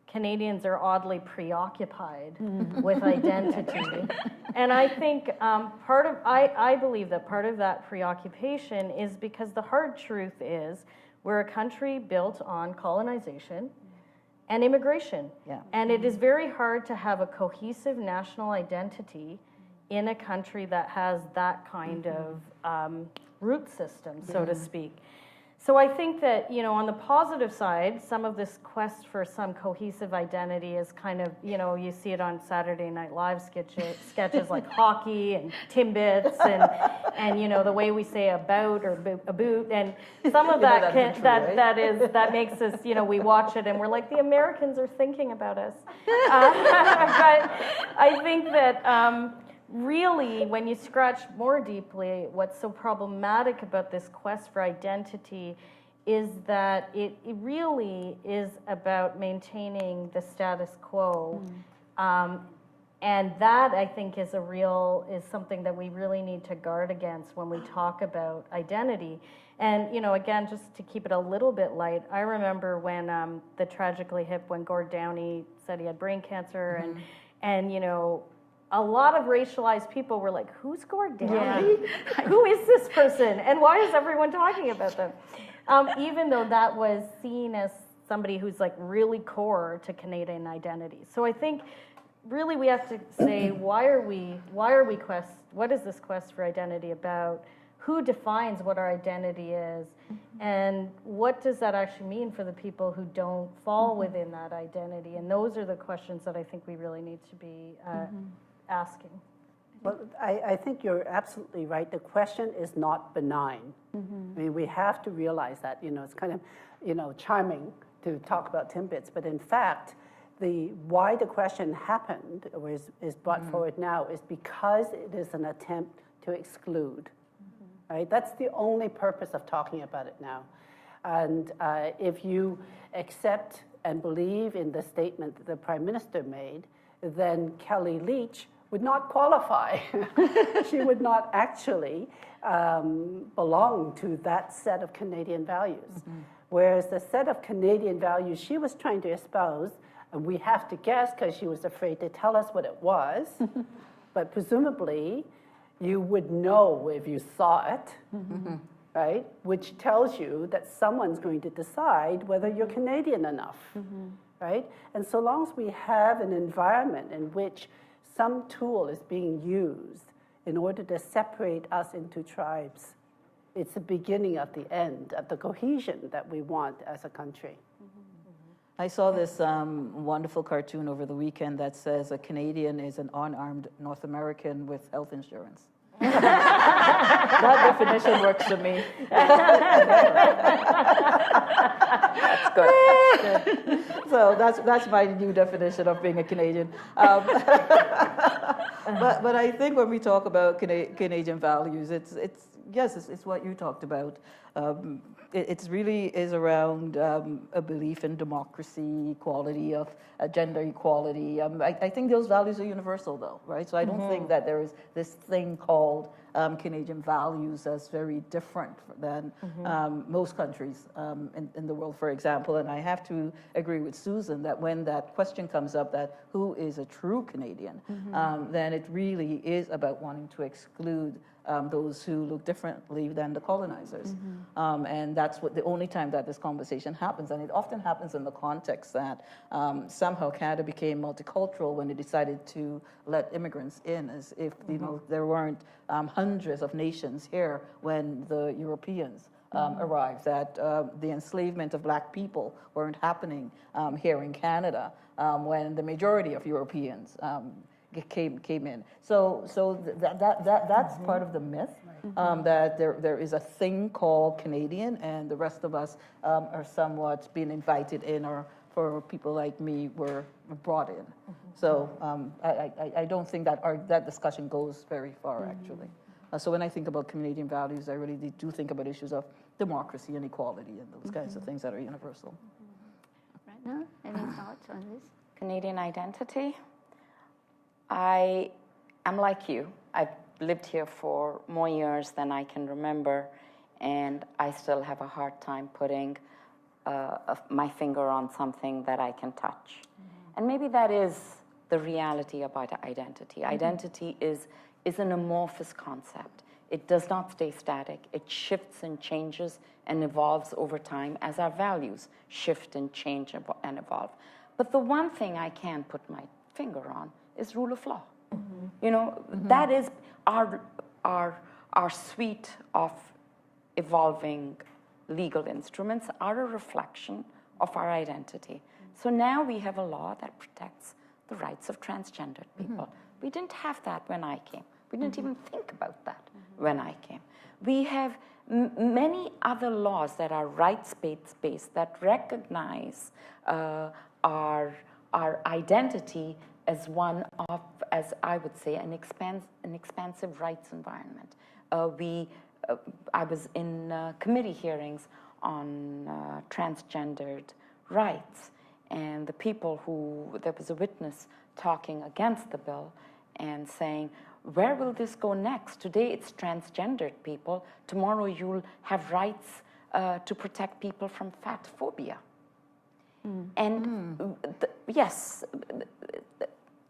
Speaker 18: Canadians are oddly preoccupied with identity. And I think I believe that part of that preoccupation is because the hard truth is we're a country built on colonization and immigration.
Speaker 11: Yeah.
Speaker 18: And it is very hard to have a cohesive national identity in a country that has that kind of root system, so to speak. So I think that, on the positive side, some of this quest for some cohesive identity is kind of, you see it on Saturday Night Live sketches like hockey and Timbits and the way we say about or a boot, and some of that that makes us, we watch it and we're like, the Americans are thinking about us. But I think that really, when you scratch more deeply, what's so problematic about this quest for identity is that it really is about maintaining the status quo. And that, I think, is something that we really need to guard against when we talk about identity. And, again, just to keep it a little bit light, I remember when the tragically hip, when Gord Downey said he had brain cancer, and a lot of racialized people were like, who's Gord Downey? Yeah. Who is this person? And why is everyone talking about them? Even though that was seen as somebody who's like really core to Canadian identity. So I think really we have to say, what is this quest for identity about? Who defines what our identity is? And what does that actually mean for the people who don't fall within that identity? And those are the questions that I think we really need to be asking.
Speaker 6: Well, I think you're absolutely right. The question is not benign. I mean, we have to realize that, it's kind of, charming to talk about Timbits, but in fact, why the question happened or is brought forward now is because it is an attempt to exclude, right? That's the only purpose of talking about it now. And if you accept and believe in the statement that the Prime Minister made, then Kelly Leitch would not qualify. She would not actually belong to that set of Canadian values. Whereas the set of Canadian values she was trying to espouse, and we have to guess because she was afraid to tell us what it was, but presumably you would know if you saw it, right? Which tells you that someone's going to decide whether you're Canadian enough, right? And so long as we have an environment in which some tool is being used in order to separate us into tribes, it's the beginning of the end of the cohesion that we want as a country.
Speaker 11: I saw this wonderful cartoon over the weekend that says a Canadian is an unarmed North American with health insurance. That definition works for me. That's good. So that's my new definition of being a Canadian. But I think when we talk about Canadian values, it's what you talked about. It really is around a belief in democracy, equality of gender equality. I think those values are universal, though, right? So I don't think that there is this thing called Canadian values as very different than most countries in the world, for example. And I have to agree with Susan that when that question comes up, that who is a true Canadian, then it really is about wanting to exclude those who look differently than the colonizers. And that's the only time that this conversation happens. And it often happens in the context that somehow Canada became multicultural when they decided to let immigrants in, as if there weren't hundreds of nations here when the Europeans arrived, that the enslavement of black people weren't happening here in Canada when the majority of Europeans came in. So that's part of the myth, that there is a thing called Canadian, and the rest of us are somewhat being invited in, or for people like me were brought in. So I don't think that discussion goes very far, actually. So when I think about Canadian values, I really do think about issues of democracy and equality and those kinds of things that are universal.
Speaker 12: Ratna, any thoughts on this?
Speaker 17: Canadian identity. I am like you. I've lived here for more years than I can remember, and I still have a hard time putting my finger on something that I can touch. And maybe that is the reality about identity. Identity is an amorphous concept. It does not stay static. It shifts and changes and evolves over time as our values shift and change and evolve. But the one thing I can put my finger on is rule of law. That is our suite of evolving legal instruments are a reflection of our identity. So now we have a law that protects the rights of transgendered people. We didn't have that when I came. We didn't even think about that when I came. We have many other laws that are rights-based that recognize our identity as one of, as I would say, an expansive rights environment. I was in committee hearings on transgendered rights, and there was a witness talking against the bill and saying, where will this go next? Today it's transgendered people. Tomorrow you'll have rights to protect people from fat phobia. And yes,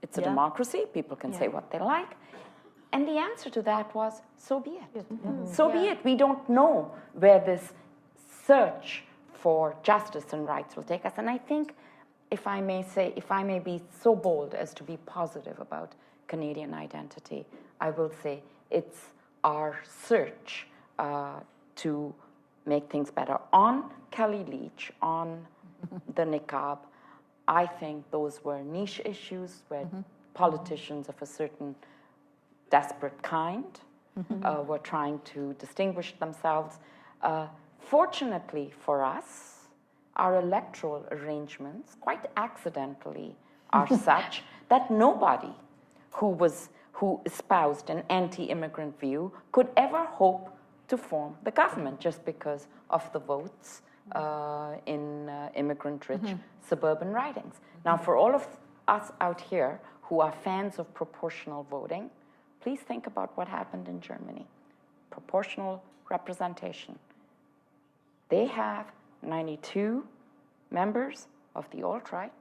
Speaker 17: it's a democracy. People can say what they like. And the answer to that was, so be it. So be it. We don't know where this search for justice and rights will take us. And I think, if I may be so bold as to be positive about Canadian identity, I will say it's our search to make things better. On Kelly Leach, on the niqab, I think those were niche issues where politicians of a certain desperate kind were trying to distinguish themselves. Fortunately for us, our electoral arrangements, quite accidentally, are such that nobody who espoused an anti-immigrant view could ever hope to form the government just because of the votes in immigrant-rich suburban ridings. Now, for all of us out here who are fans of proportional voting, please think about what happened in Germany. Proportional representation. They have 92 members of the alt-right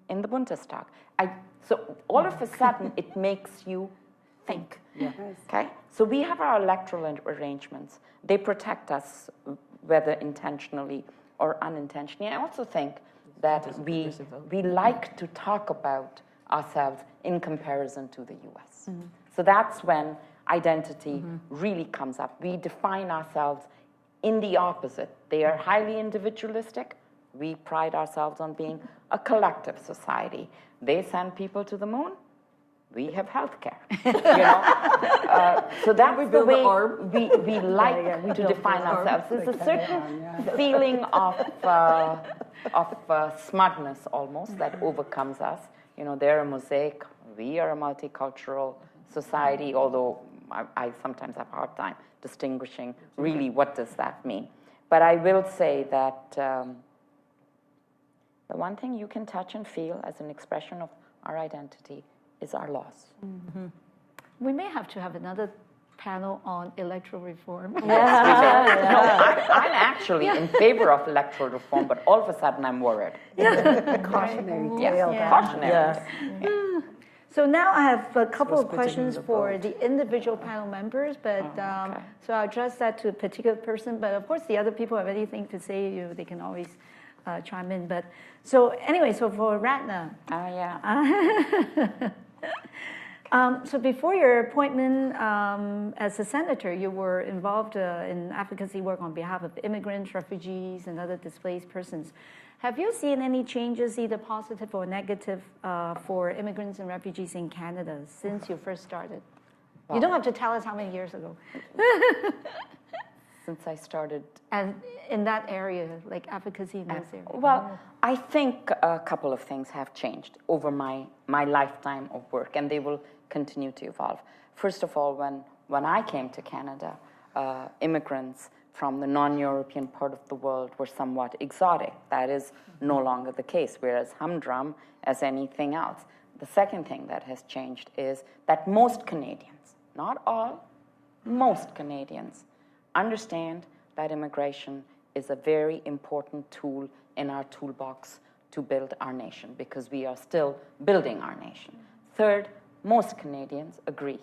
Speaker 17: in the Bundestag. So all of a sudden, it makes you think. Okay? So we have our electoral arrangements. They protect us, whether intentionally or unintentionally. I also think that we like to talk about ourselves in comparison to the US. So that's when identity really comes up. We define ourselves in the opposite. They are highly individualistic. We pride ourselves on being a collective society. They send people to the moon. we have healthcare. So that's the way we like to define ourselves. There's a certain feeling of smugness almost that overcomes us. They're a mosaic, we are a multicultural society, although I sometimes have a hard time distinguishing really what does that mean. But I will say that the one thing you can touch and feel as an expression of our identity is our laws.
Speaker 12: Mm-hmm. We may have to have another panel on electoral reform.
Speaker 17: Yes, we do. No, I'm actually in favor of electoral reform, but all of a sudden I'm worried.
Speaker 12: Cautionary tale.
Speaker 17: Cautionary.
Speaker 12: So now I have a couple of questions for the individual panel members, but so I'll address that to a particular person. But of course, the other people have anything to say, they can always chime in. But so anyway, so for Ratna. So before your appointment as a senator, you were involved in advocacy work on behalf of immigrants, refugees, and other displaced persons. Have you seen any changes, either positive or negative, for immigrants and refugees in Canada since you first started? You don't have to tell us how many years ago.
Speaker 17: Since I started.
Speaker 12: And in that area, like advocacy in this area.
Speaker 17: Well, I think a couple of things have changed over my lifetime of work, and they will continue to evolve. First of all, when I came to Canada, immigrants from the non-European part of the world were somewhat exotic. That is no longer the case. We're as humdrum as anything else. The second thing that has changed is that most Canadians, not all, most Canadians understand that immigration is a very important tool in our toolbox to build our nation, because we are still building our nation. Third, most Canadians agree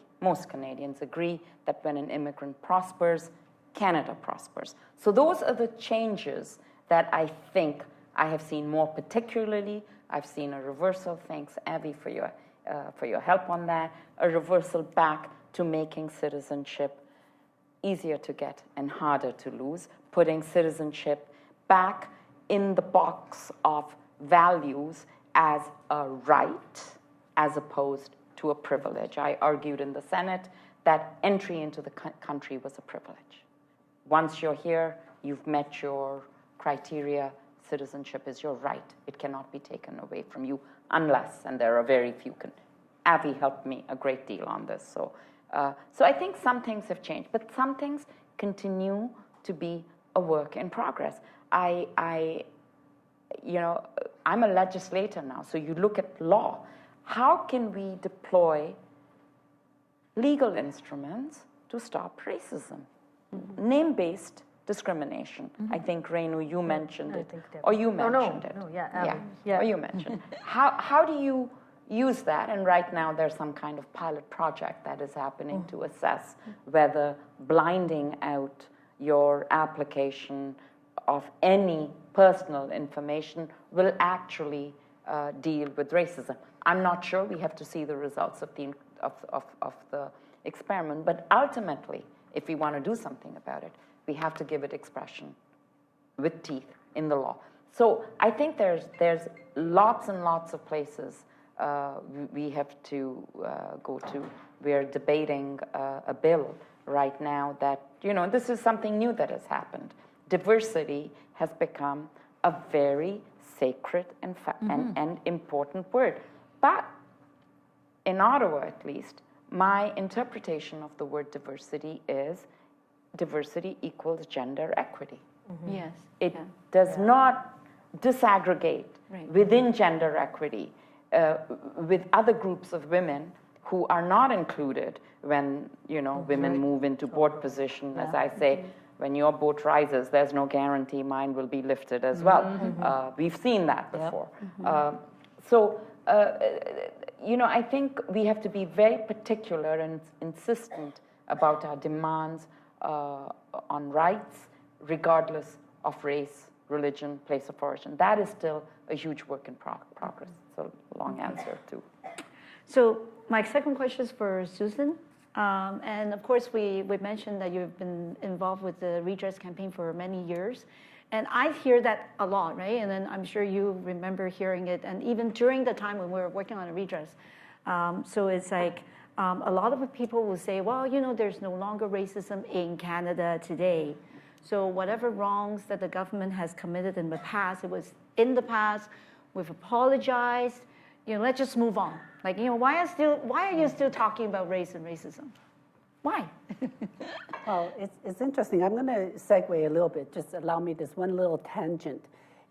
Speaker 17: that when an immigrant prospers, Canada prospers. So those are the changes that I think I have seen more particularly. I've seen a reversal, thanks Avvy for your help on that, a reversal back to making citizenship easier to get and harder to lose, putting citizenship back in the box of values as a right as opposed to a privilege. I argued in the Senate that entry into the country was a privilege. Once you're here, you've met your criteria, citizenship is your right. It cannot be taken away from you unless, and there are very few. Avvy helped me a great deal on this. So I think some things have changed, but some things continue to be a work in progress. I'm a legislator now, so you look at law. How can we deploy legal instruments to stop racism? Name-based discrimination. I think, Renu, you mentioned it, or you mentioned it. Or you mentioned. How do you use that? And right now there's some kind of pilot project that is happening to assess whether blinding out your application of any personal information will actually deal with racism. I'm not sure. We have to see the results of the experiment. But ultimately, if we want to do something about it, we have to give it expression with teeth in the law. So I think there's lots and lots of places we have to go to. We're debating a bill right now that, this is something new that has happened. Diversity has become a very sacred and important word. But in Ottawa, at least, my interpretation of the word diversity is diversity equals gender equity.
Speaker 12: Yes.
Speaker 17: It does not disaggregate within gender equity with other groups of women who are not included when, women move into board position. As I say, when your boat rises, there's no guarantee mine will be lifted as well. We've seen that before. I think we have to be very particular and insistent about our demands on rights, regardless of race, religion, place of origin. That is still a huge work in progress. So, long answer too.
Speaker 12: So, my second question is for Susan. And of course, we mentioned that you've been involved with the Redress campaign for many years. And I hear that a lot, right? And then I'm sure you remember hearing it. And even during the time when we were working on a redress, So it's like a lot of people will say, well, you know, there's no longer racism in Canada today. So whatever wrongs that the government has committed in the past, it was in the past, we've apologized, you know, let's just move on. Like, you know, why are you still talking about race and racism? Why?
Speaker 6: Well, it's interesting. I'm going to segue a little bit. Just allow me this one little tangent.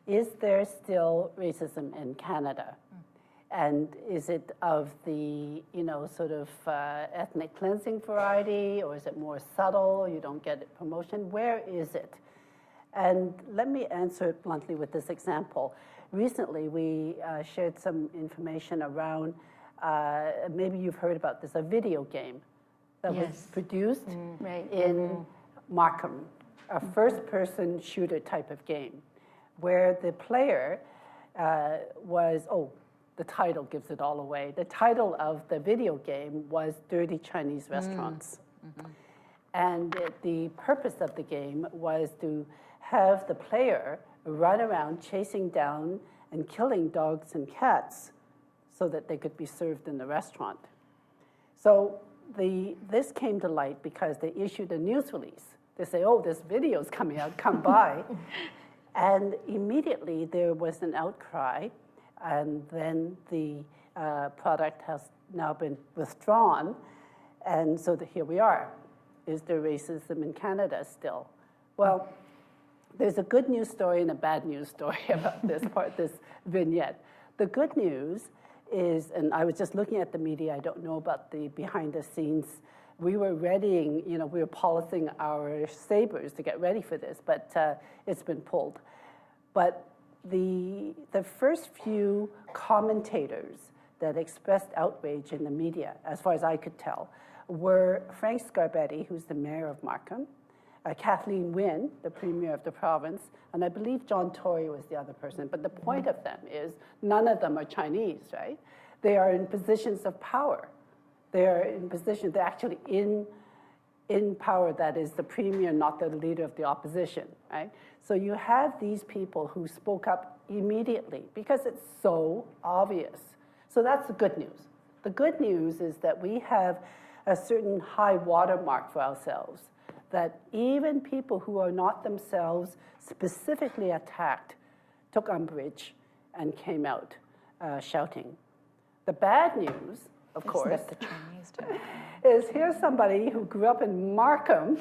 Speaker 6: Is there still racism in Canada? And is it of the, you know, sort of ethnic cleansing variety, or is it more subtle? You don't get promotion. Where is it? And let me answer it bluntly with this example. Recently, we shared some information around, maybe you've heard about this, a video game that was produced in Markham, a first-person shooter type of game, where the player was, the title gives it all away. The title of the video game was Dirty Chinese Restaurants. And the purpose of the game was to have the player run around chasing down and killing dogs and cats so that they could be served in the restaurant. So this came to light because they issued a news release. They say, oh, this video's coming out, come by. And immediately there was an outcry, and then the product has now been withdrawn. And so here we are. Is there racism in Canada still? Well, there's a good news story and a bad news story about this vignette. The good news is, and I was just looking at the media, I don't know about the behind the scenes. We were readying, you know, we were polishing our sabers to get ready for this, but it's been pulled. But the first few commentators that expressed outrage in the media, as far as I could tell, were Frank Scarbetti, who's the mayor of Markham, Kathleen Wynne, the premier of the province, and I believe John Tory was the other person. But the point of them is none of them are Chinese, right? They are in positions of power. They are in positions, they're actually in power, that is the premier, not the leader of the opposition, right? So you have these people who spoke up immediately because it's so obvious. So that's the good news. The good news is that we have a certain high watermark for ourselves, that even people who are not themselves specifically attacked took umbrage and came out shouting. The bad news, of course, is here's somebody who grew up in Markham,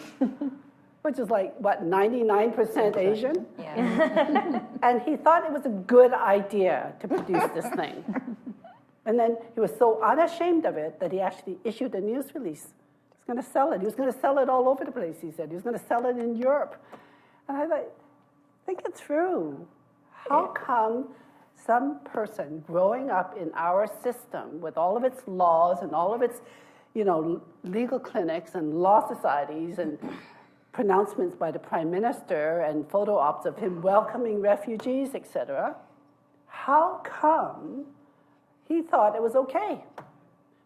Speaker 6: which is like, what, 99% Asian?
Speaker 17: Yeah.
Speaker 6: And he thought it was a good idea to produce this thing. And then he was so unashamed of it that he actually issued a news release. He's going to sell it. He was going to sell it all over the place, he said. He was going to sell it in Europe. And I thought, think it through. How come some person growing up in our system with all of its laws and all of its, you know, legal clinics and law societies and pronouncements by the prime minister and photo ops of him welcoming refugees, etc., how come he thought it was okay?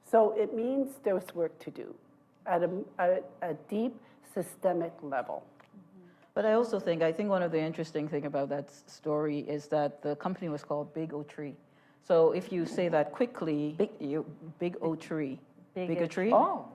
Speaker 6: So it means there's work to do at a deep systemic level.
Speaker 11: But I think one of the interesting thing about that story is that the company was called Big O Tree. So if you say that quickly, Big O Tree, bigotry.
Speaker 17: Oh,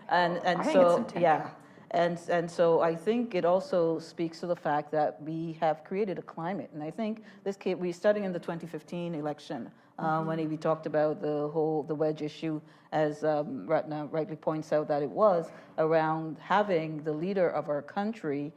Speaker 11: and so yeah, and so I think it also speaks to the fact that we have created a climate, and I think we're starting in the 2015 election. When we talked about the wedge issue, as Ratna rightly points out, that it was around having the leader of our country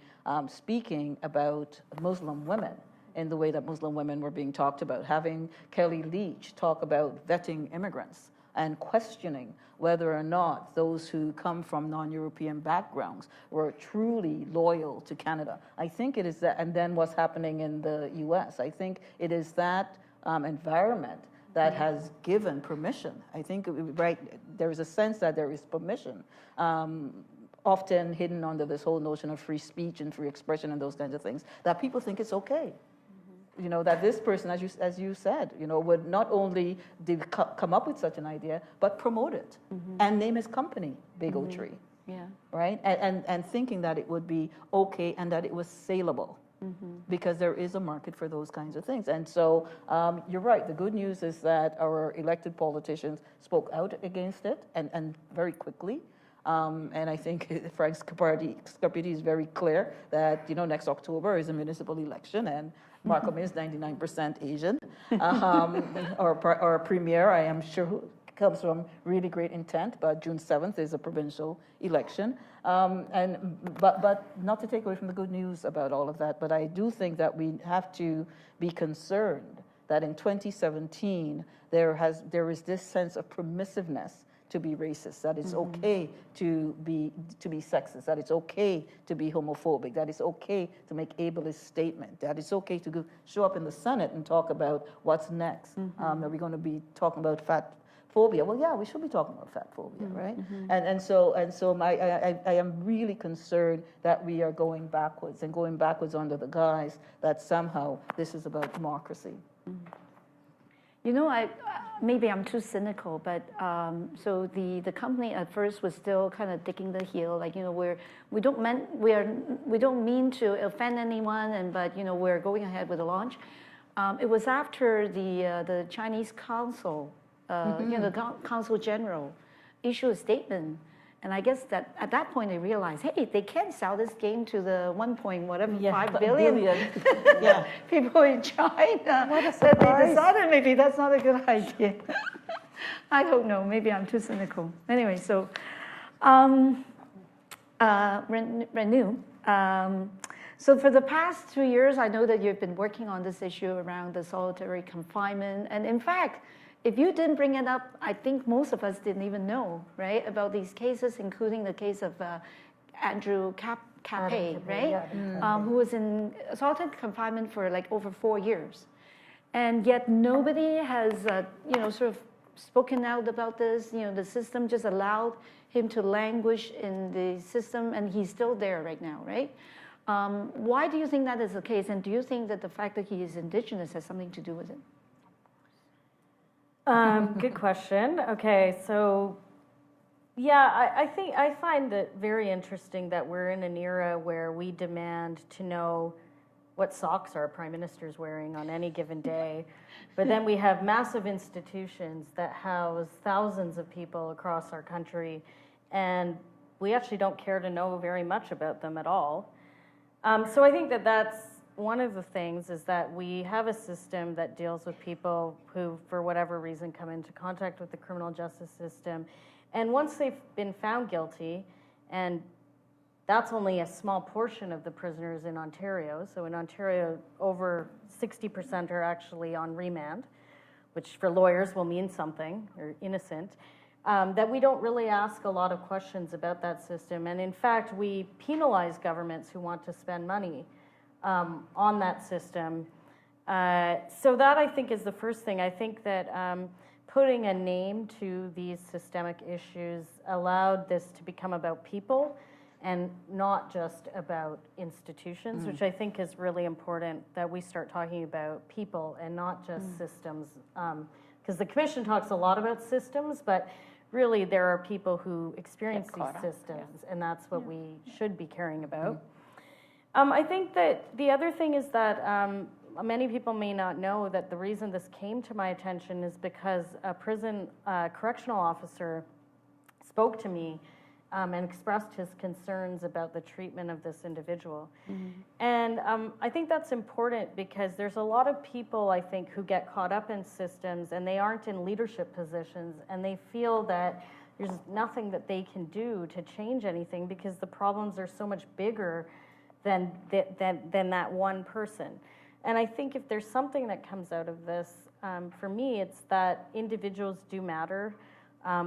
Speaker 11: speaking about Muslim women in the way that Muslim women were being talked about, having Kelly Leach talk about vetting immigrants and questioning whether or not those who come from non-European backgrounds were truly loyal to Canada. I think it is that, and then what's happening in the US, I think it is that environment that has given permission. I think, there is a sense that there is permission, often hidden under this whole notion of free speech and free expression and those kinds of things, that people think it's okay. You know, that this person, as you said, you know, would not only come up with such an idea, but promote it and name his company Big O Tree.
Speaker 12: Yeah.
Speaker 11: Right? And thinking that it would be okay and that it was saleable. because there is a market for those kinds of things. And so you're right. The good news is that our elected politicians spoke out against it and very quickly. And I think Frank Scarpitti is very clear that, next October is a municipal election and Markham is 99% Asian. Our premier, I am sure, comes from really great intent, but June 7th is a provincial election. But not to take away from the good news about all of that, but I do think that we have to be concerned that in 2017, there is this sense of permissiveness to be racist, that it's okay to be sexist, that it's okay to be homophobic, that it's okay to make ableist statement, that it's okay to show up in the Senate and talk about what's next. Are we going to be talking about fat phobia? Well, yeah, we should be talking about fat phobia, right? And so I am really concerned that we are going backwards under the guise that somehow this is about democracy.
Speaker 12: Maybe I'm too cynical, but so the company at first was still kind of digging the heel, like we don't mean to offend anyone, but we're going ahead with the launch. It was after the Chinese Council, the Consul General, issued a statement. And I guess that at that point they realized, hey, they can't sell this game to the 5 billion people in China.
Speaker 18: What a
Speaker 12: that they
Speaker 18: surprise.
Speaker 12: decided maybe that's not a good idea. I don't know. Maybe I'm too cynical. Anyway, so Renu. So for the past 2 years, I know that you've been working on this issue around the solitary confinement, and in fact, if you didn't bring it up, I think most of us didn't even know, right, about these cases, including the case of Andrew Capet, right, who was in solitary confinement for like over 4 years. And yet nobody has, sort of spoken out about this. The system just allowed him to languish in the system, and he's still there right now, right? Why do you think that is the case? And do you think that the fact that he is indigenous has something to do with it?
Speaker 18: Good question. Okay, so yeah, I find it very interesting that we're in an era where we demand to know what socks our prime minister is wearing on any given day, but then we have massive institutions that house thousands of people across our country, and we actually don't care to know very much about them at all. So I think that that's one of the things, is that we have a system that deals with people who, for whatever reason, come into contact with the criminal justice system. And once they've been found guilty, and that's only a small portion of the prisoners in Ontario. So in Ontario, over 60% are actually on remand, which for lawyers will mean something, or innocent. That we don't really ask a lot of questions about that system. And in fact, we penalize governments who want to spend money on that system. So that, I think, is the first thing. I think that putting a name to these systemic issues allowed this to become about people and not just about institutions, which I think is really important, that we start talking about people and not just systems. Because the Commission talks a lot about systems, but really there are people who experience these systems, and that's what we should be caring about. I think that the other thing is that many people may not know that the reason this came to my attention is because a prison correctional officer spoke to me and expressed his concerns about the treatment of this individual. And I think that's important because there's a lot of people, I think, who get caught up in systems and they aren't in leadership positions, and they feel that there's nothing that they can do to change anything because the problems are so much bigger than that one person. And I think if there's something that comes out of this, for me, it's that individuals do matter.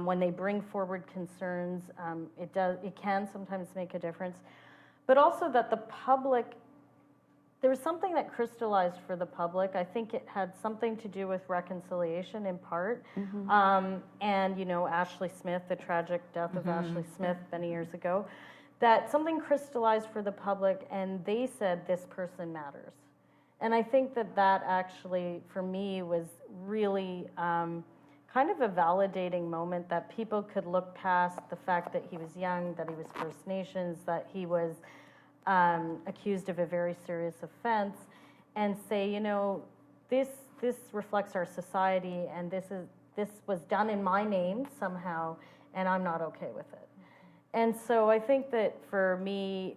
Speaker 18: When they bring forward concerns, it can sometimes make a difference. But also that the public, there was something that crystallized for the public. I think it had something to do with reconciliation in part. And, Ashley Smith, the tragic death of Ashley Smith many years ago, that something crystallized for the public, and they said this person matters. And I think that actually, for me, was really kind of a validating moment, that people could look past the fact that he was young, that he was First Nations, that he was accused of a very serious offense, and say, you know, this reflects our society, and this was done in my name somehow, and I'm not okay with it. And so I think that for me,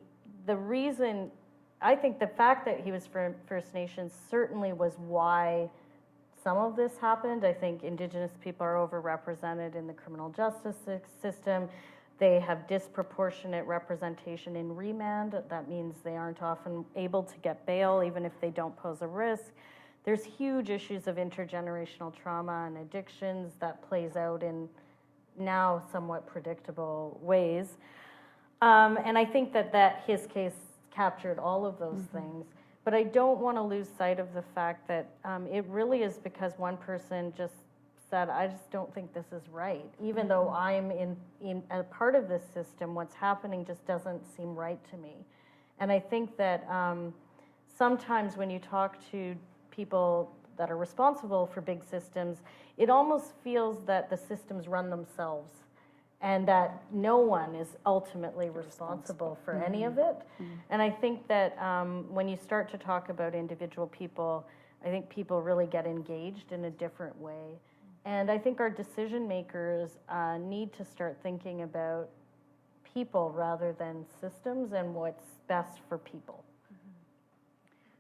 Speaker 18: I think the fact that he was First Nations certainly was why some of this happened. I think Indigenous people are overrepresented in the criminal justice system. They have disproportionate representation in remand. That means they aren't often able to get bail, even if they don't pose a risk. There's huge issues of intergenerational trauma and addictions that plays out in now somewhat predictable ways. And I think that his case captured all of those things. But I don't want to lose sight of the fact that it really is because one person just said, I just don't think this is right. Even though I'm in a part of this system, what's happening just doesn't seem right to me. And I think that sometimes when you talk to people that are responsible for big systems, it almost feels that the systems run themselves and that no one is ultimately responsible for any of it. And I think that when you start to talk about individual people, I think people really get engaged in a different way. And I think our decision makers need to start thinking about people rather than systems and what's best for people.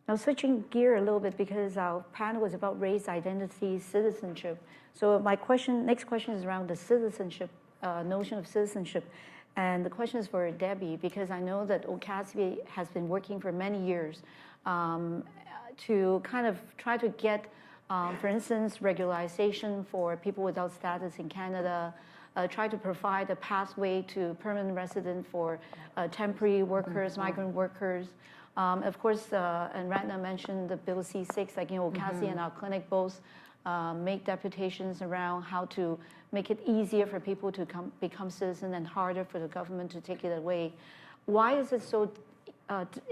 Speaker 12: Now, switching gear a little bit, because our panel was about race, identity, citizenship. So my next question is around the citizenship, notion of citizenship. And the question is for Debbie, because I know that OCASB has been working for many years to kind of try to get, for instance, regularization for people without status in Canada, try to provide a pathway to permanent resident for temporary workers, migrant workers. Of course, and Ratna mentioned the Bill C6, like, you know, OCASI and our clinic both make deputations around how to make it easier for people to become citizens and harder for the government to take it away. Why is it so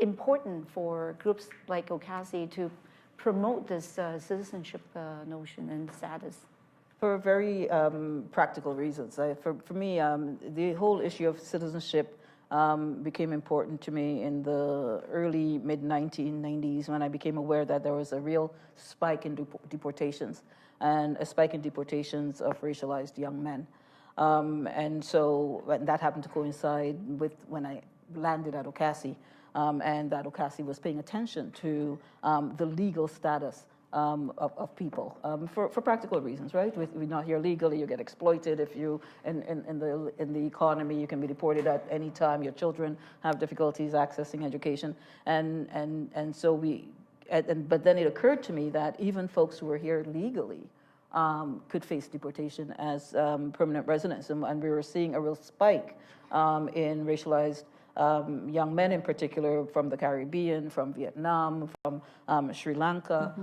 Speaker 12: important for groups like OCASI to promote this citizenship notion and status?
Speaker 11: For very practical reasons. For me, the whole issue of citizenship became important to me in the early, mid-1990s when I became aware that there was a real spike in deportations, and a spike in deportations of racialized young men. And so that happened to coincide with when I landed at OCASI, and that OCASI was paying attention to the legal status of people for practical reasons, right? We're not here legally, you get exploited. If you in the economy, you can be deported at any time. Your children have difficulties accessing education, and so but then it occurred to me that even folks who were here legally could face deportation as permanent residents, and we were seeing a real spike in racialized young men in particular from the Caribbean, from Vietnam, from Sri Lanka,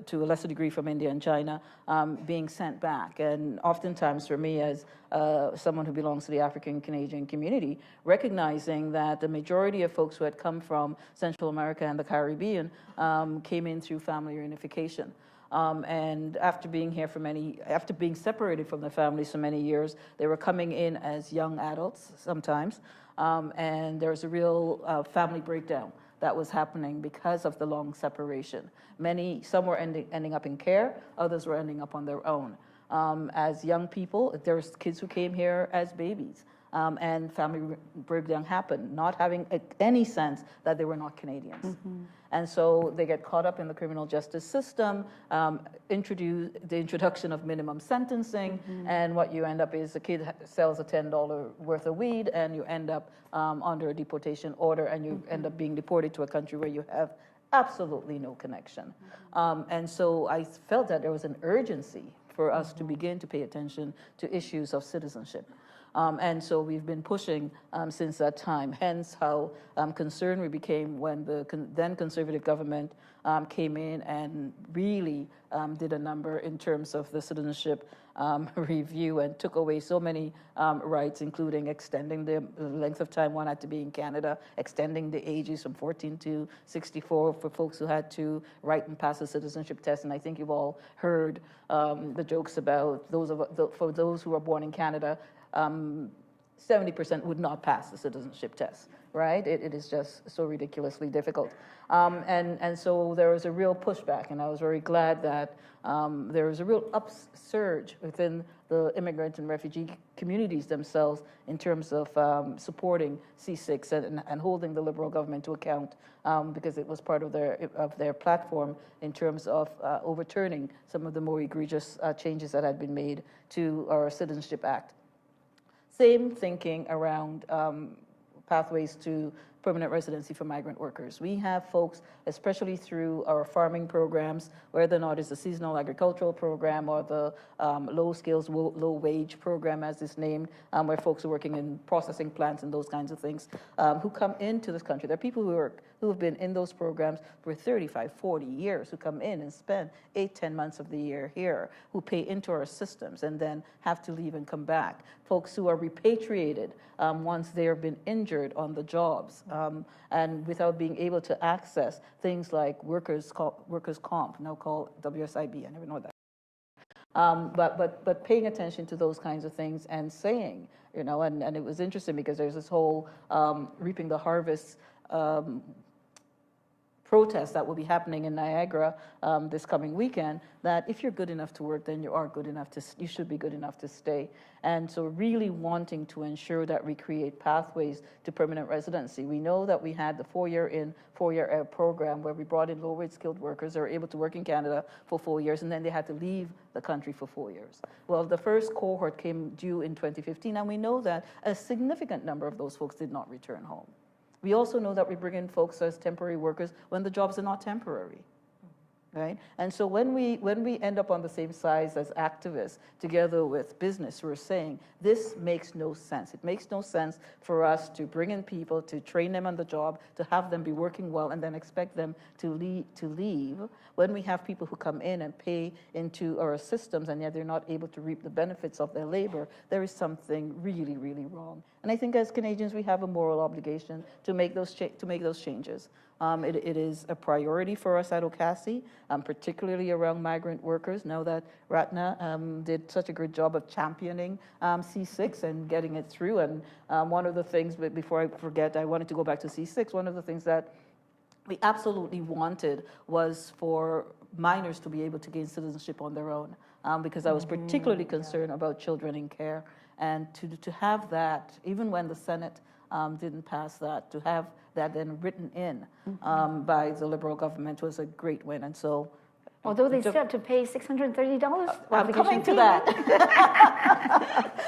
Speaker 11: to a lesser degree from India and China, being sent back. And oftentimes for me as someone who belongs to the African Canadian community, recognizing that the majority of folks who had come from Central America and the Caribbean came in through family reunification. And after being here after being separated from their families for many years, they were coming in as young adults sometimes, and there was a real family breakdown that was happening because of the long separation. Some were ending up in care, others were ending up on their own. As young people, there was kids who came here as babies, and family breakdown happened, not having any sense that they were not Canadians. And so they get caught up in the criminal justice system, the introduction of minimum sentencing, and what you end up is a kid sells a $10 worth of weed, and you end up under a deportation order, and you end up being deported to a country where you have absolutely no connection. And so I felt that there was an urgency for us to begin to pay attention to issues of citizenship. And so we've been pushing since that time, hence how concerned we became when the then conservative government came in and really did a number in terms of the citizenship review and took away so many rights, including extending the length of time one had to be in Canada, extending the ages from 14 to 64 for folks who had to write and pass a citizenship test. And I think you've all heard the jokes about for those who are born in Canada, 70% would not pass the citizenship test. right? It is just so ridiculously difficult. And so there was a real pushback, and I was very glad that there was a real upsurge within the immigrant and refugee communities themselves in terms of supporting C6 and holding the Liberal government to account because it was part of their platform in terms of overturning some of the more egregious changes that had been made to our Citizenship Act. Same thinking around pathways to permanent residency for migrant workers. We have folks, especially through our farming programs, whether or not it's the seasonal agricultural program or the low skills, low wage program as it's named, where folks are working in processing plants and those kinds of things, who come into this country. There are people who have been in those programs for 35, 40 years, who come in and spend 8, 10 months of the year here, who pay into our systems and then have to leave and come back. Folks who are repatriated once they have been injured on the jobs and without being able to access things like workers' comp, now called WSIB, I never know that. But paying attention to those kinds of things and saying, you know, and it was interesting because there's this whole reaping the harvest protest that will be happening in Niagara this coming weekend, that if you're good enough to work, then you should be good enough to stay. And so really wanting to ensure that we create pathways to permanent residency. We know that we had the 4-year in, 4-year out program where we brought in low-wage skilled workers that were able to work in Canada for 4 years, and then they had to leave the country for 4 years. Well, the first cohort came due in 2015, and we know that a significant number of those folks did not return home. We also know that we bring in folks as temporary workers when the jobs are not temporary, right? And so when we end up on the same side as activists together with business, we're saying this makes no sense. It makes no sense for us to bring in people, to train them on the job, to have them be working well, and then expect them to leave when we have people who come in and pay into our systems and yet they're not able to reap the benefits of their labor. There is something really, really wrong. And I think as Canadians, we have a moral obligation to make those changes. It is a priority for us at OCASI, particularly around migrant workers. Now that Ratna did such a good job of championing C6 and getting it through. And one of the things, but before I forget, I wanted to go back to C6. One of the things that we absolutely wanted was for minors to be able to gain citizenship on their own, because I was particularly concerned about children in care. And to have that, even when the Senate didn't pass that, to have that then written in by the Liberal government was a great win. And so,
Speaker 13: although they still have to pay $630.
Speaker 11: I'm coming to that.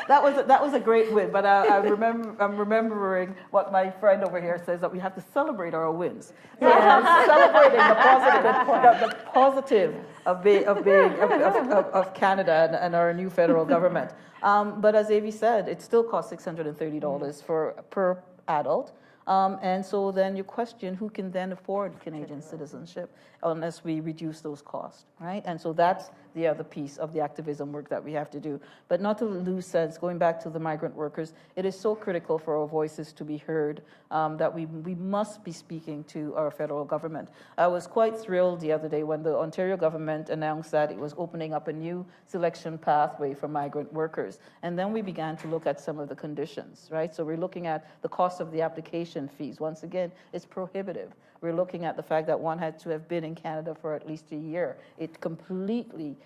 Speaker 11: that was a great win. But I'm remembering what my friend over here says, that we have to celebrate our wins. So celebrating the positive of Canada and our new federal government. But as Avvy said, it still costs $630 per adult. And so then you question who can then afford Canadian citizenship unless we reduce those costs, right? And so that's the other piece of the activism work that we have to do. But not to lose sense, going back to the migrant workers, it is so critical for our voices to be heard that we must be speaking to our federal government. I was quite thrilled the other day when the Ontario government announced that it was opening up a new selection pathway for migrant workers. And then we began to look at some of the conditions, right? So we're looking at the cost of the application fees. Once again, it's prohibitive. We're looking at the fact that one had to have been in Canada for at least a year. It completely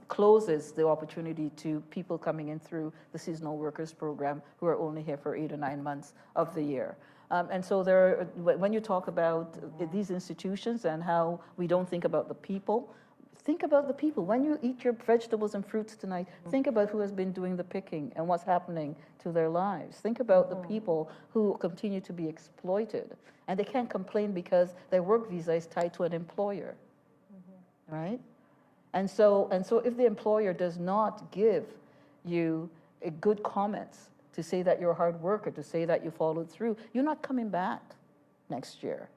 Speaker 11: closes the opportunity to people coming in through the seasonal workers program who are only here for 8 or 9 months of the year. And so when you talk about these institutions and how we don't think about the people, think about the people. When you eat your vegetables and fruits tonight, think about who has been doing the picking and what's happening to their lives. Think about the people who continue to be exploited. And they can't complain because their work visa is tied to an employer, right? And so if the employer does not give you a good comments to say that you're a hard worker, to say that you followed through, you're not coming back next year.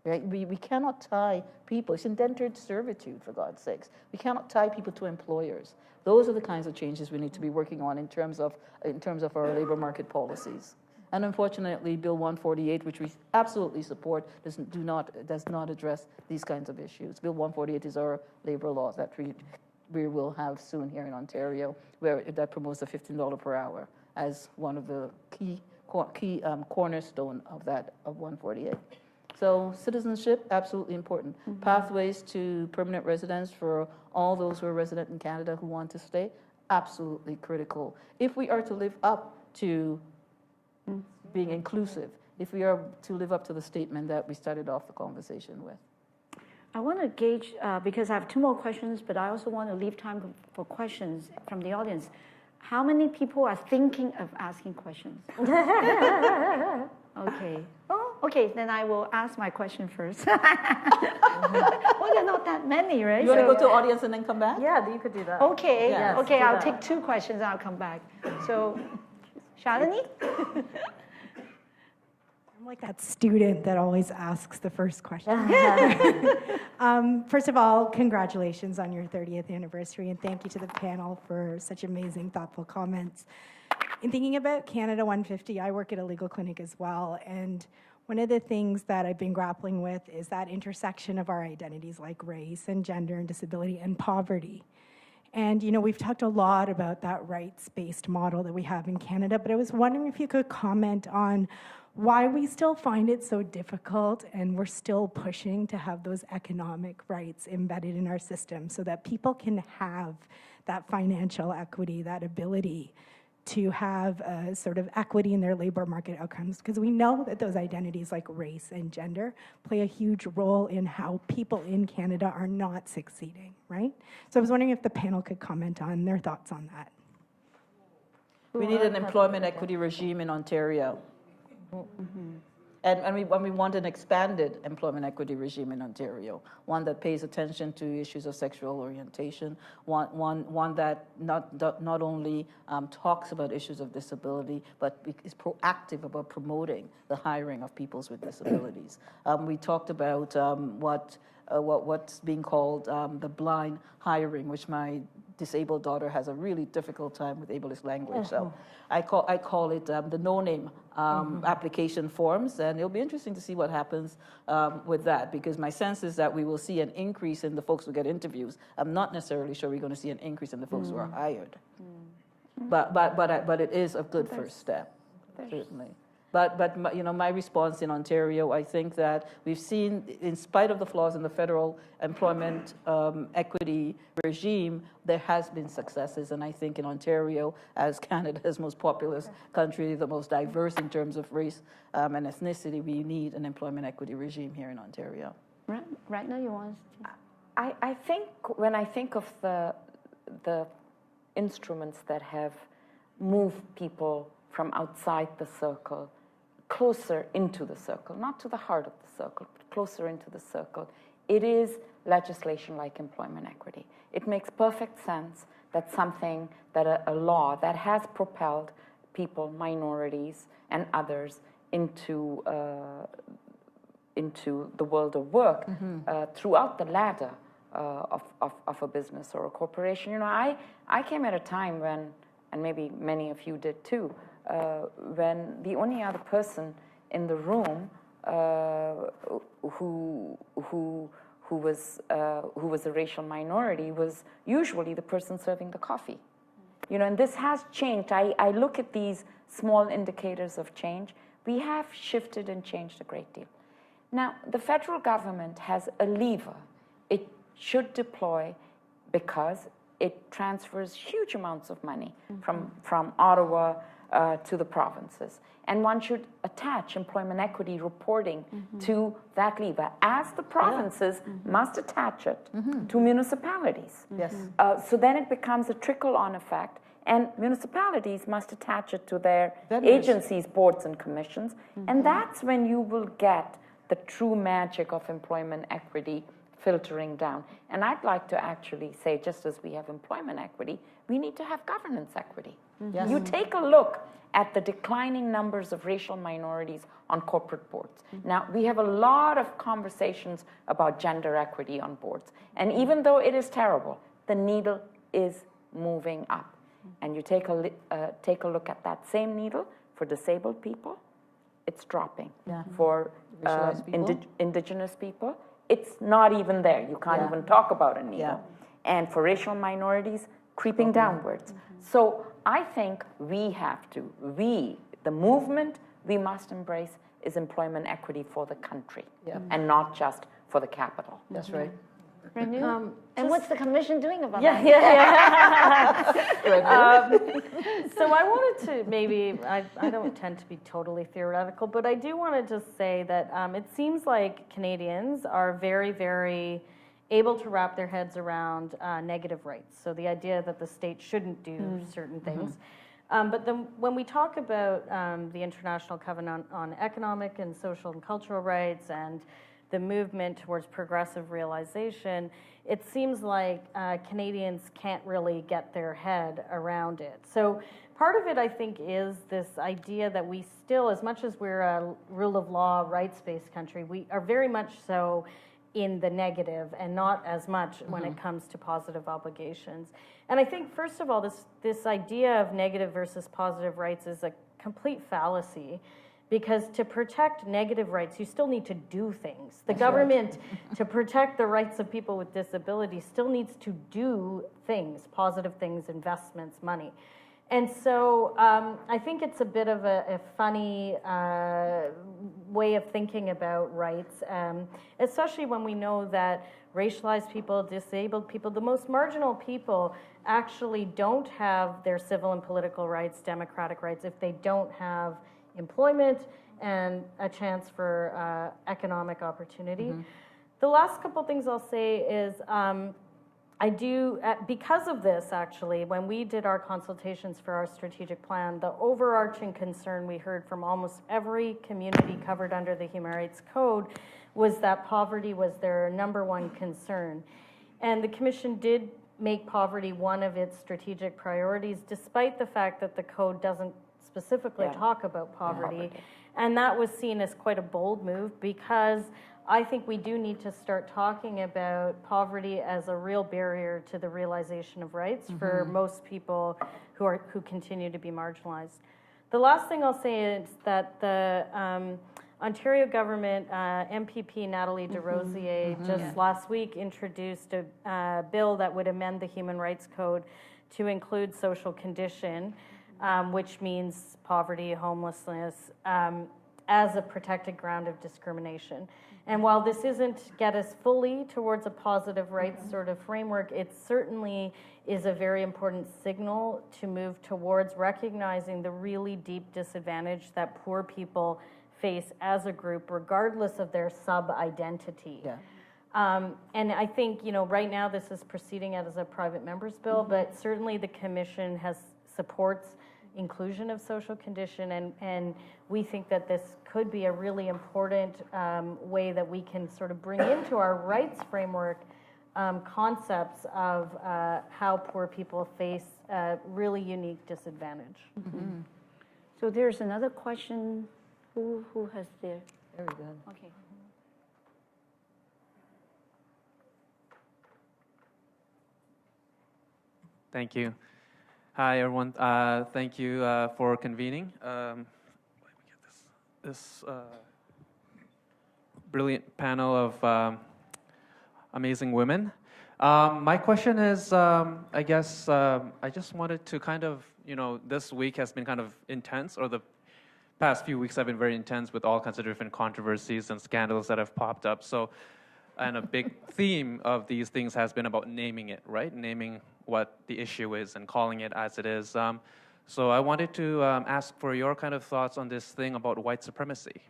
Speaker 11: Right? We cannot tie people. It's indentured servitude, for God's sakes. We cannot tie people to employers. Those are the kinds of changes we need to be working on in terms of our labor market policies. And unfortunately, Bill 148, which we absolutely support, does not address these kinds of issues. Bill 148 is our labor law that we will have soon here in Ontario, that promotes the $15 per hour as one of the key key cornerstone of that, of 148. So citizenship, absolutely important. Pathways to permanent residence for all those who are resident in Canada who want to stay, absolutely critical. If we are to live up to being inclusive, if we are to live up to the statement that we started off the conversation with.
Speaker 12: I want to gauge, because I have 2 more questions, but I also want to leave time for questions from the audience. How many people are thinking of asking questions? Okay. Oh, okay, then I will ask my question first. Well, there are not that many, right?
Speaker 11: You want to go to the audience and then come back?
Speaker 18: Yeah, you could do that.
Speaker 12: Okay,
Speaker 18: Yes,
Speaker 12: okay,
Speaker 18: do
Speaker 12: I'll
Speaker 18: that.
Speaker 12: take 2 questions and I'll come back. So, Shalini?
Speaker 19: I'm like that student that always asks the first question. First of all, congratulations on your 30th anniversary, and thank you to the panel for such amazing, thoughtful comments. In thinking about Canada 150, I work at a legal clinic as well, and one of the things that I've been grappling with is that intersection of our identities like race and gender and disability and poverty. And, you know, we've talked a lot about that rights-based model that we have in Canada, but I was wondering if you could comment on why we still find it so difficult and we're still pushing to have those economic rights embedded in our system so that people can have that financial equity, that ability to have a sort of equity in their labor market outcomes, because we know that those identities like race and gender play a huge role in how people in Canada are not succeeding, right? So I was wondering if the panel could comment on their thoughts on that.
Speaker 11: We need an employment equity regime in Ontario. And we want an expanded employment equity regime in Ontario, one that pays attention to issues of sexual orientation, one that not only talks about issues of disability, but is proactive about promoting the hiring of people with disabilities. We talked about what's being called the blind hiring, which my disabled daughter has a really difficult time with ableist language. So I call it the no-name application forms, and it'll be interesting to see what happens with that, because my sense is that we will see an increase in the folks who get interviews. I'm not necessarily sure we're going to see an increase in the folks who are hired. But it is a good first step, certainly. But you know, my response in Ontario, I think that we've seen, in spite of the flaws in the federal employment equity regime, there has been successes. And I think in Ontario, as Canada's most populous country, the most diverse in terms of race and ethnicity, we need an employment equity regime here in Ontario.
Speaker 12: Ratna, you want to?
Speaker 17: I think when I think of the instruments that have moved people from outside the circle closer into the circle, not to the heart of the circle, but closer into the circle, it is legislation like employment equity. It makes perfect sense that something, that a law that has propelled people, minorities, and others into the world of work throughout the ladder of a business or a corporation. You know, I came at a time when, and maybe many of you did too, when the only other person in the room who was a racial minority was usually the person serving the coffee. You know, and this has changed. I look at these small indicators of change. We have shifted and changed a great deal. Now, the federal government has a lever it should deploy because it transfers huge amounts of money from Ottawa to the provinces. And one should attach employment equity reporting to that lever, as the provinces must attach it to municipalities.
Speaker 11: Yes.
Speaker 17: So then it becomes a trickle-on effect, and municipalities must attach it to their agencies, boards, and commissions. And that's when you will get the true magic of employment equity filtering down. And I'd like to actually say, just as we have employment equity, we need to have governance equity.
Speaker 11: Yes.
Speaker 17: You take a look at the declining numbers of racial minorities on corporate boards. Now, we have a lot of conversations about gender equity on boards. And even though it is terrible, the needle is moving up. And you take a look at that same needle for disabled people, it's dropping. For indigenous people, it's not even there. You can't even talk about a needle. And for racial minorities, creeping downwards. So I think we have to, The movement we must embrace is employment equity for the country and not just for the capital.
Speaker 11: That's right.
Speaker 12: Renu? And what's the commission doing about
Speaker 18: Yeah,
Speaker 12: that?
Speaker 18: So I wanted to maybe, I don't tend to be totally theoretical, but I do want to just say that it seems like Canadians are very, very able to wrap their heads around negative rights. So the idea that the state shouldn't do certain things. But then when we talk about the International Covenant on Economic and Social and Cultural Rights and the movement towards progressive realization, it seems like Canadians can't really get their head around it. So part of it, I think, is this idea that we still, as much as we're a rule of law, rights-based country, we are very much so in the negative and not as much when it comes to positive obligations. And I think, first of all, this idea of negative versus positive rights is a complete fallacy, because to protect negative rights, you still need to do things. The government, to protect the rights of people with disabilities, still needs to do things, positive things, investments, money. And so I think it's a bit of a funny way of thinking about rights, especially when we know that racialized people, disabled people, the most marginal people actually don't have their civil and political rights, democratic rights, if they don't have employment and a chance for economic opportunity. The last couple things I'll say is I do, because of this actually, when we did our consultations for our strategic plan, the overarching concern we heard from almost every community covered under the Human Rights Code was that poverty was their #1 concern. And the Commission did make poverty one of its strategic priorities, despite the fact that the code doesn't specifically talk about poverty. And that was seen as quite a bold move, because I think we do need to start talking about poverty as a real barrier to the realization of rights for most people who continue to be marginalized. The last thing I'll say is that the Ontario government, MPP Nathalie Desrosiers, just last week introduced a bill that would amend the Human Rights Code to include social condition, which means poverty, homelessness, as a protected ground of discrimination. And while this isn't get us fully towards a positive rights sort of framework, it certainly is a very important signal to move towards recognizing the really deep disadvantage that poor people face as a group, regardless of their sub-identity. And I think, right now this is proceeding as a private member's bill, but certainly the Commission supports inclusion of social condition, and we think that this could be a really important way that we can sort of bring into our rights framework concepts of how poor people face really unique disadvantage.
Speaker 12: So there's another question. Who has there?
Speaker 11: Very good.
Speaker 12: Okay.
Speaker 20: Thank you. Hi, everyone. Thank you for convening this brilliant panel of amazing women. My question is, I guess, I just wanted to kind of, this week has been kind of intense, or the past few weeks have been very intense with all kinds of different controversies and scandals that have popped up. So, and a big theme of these things has been about naming it, right? Naming what the issue is and calling it as it is. So I wanted to ask for your kind of thoughts on this thing about white supremacy,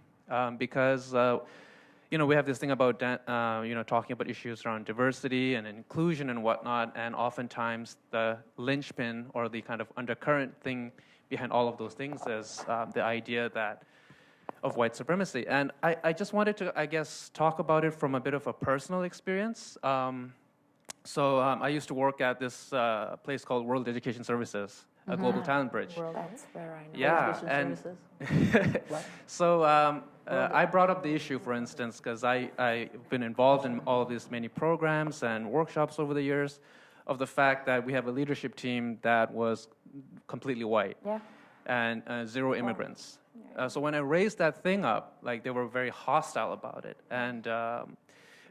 Speaker 20: because we have this thing about talking about issues around diversity and inclusion and whatnot, and oftentimes the linchpin or the kind of undercurrent thing behind all of those things is the idea of white supremacy. And I just wanted to, I guess, talk about it from a bit of a personal experience. So I used to work at this place called World Education Services, a global talent bridge.
Speaker 12: That's where I know.
Speaker 20: Yeah, and so I brought up the issue, for instance, because I've been involved in all of these many programs and workshops over the years, of the fact that we have a leadership team that was completely white and 0 immigrants. So when I raised that thing up, they were very hostile about it and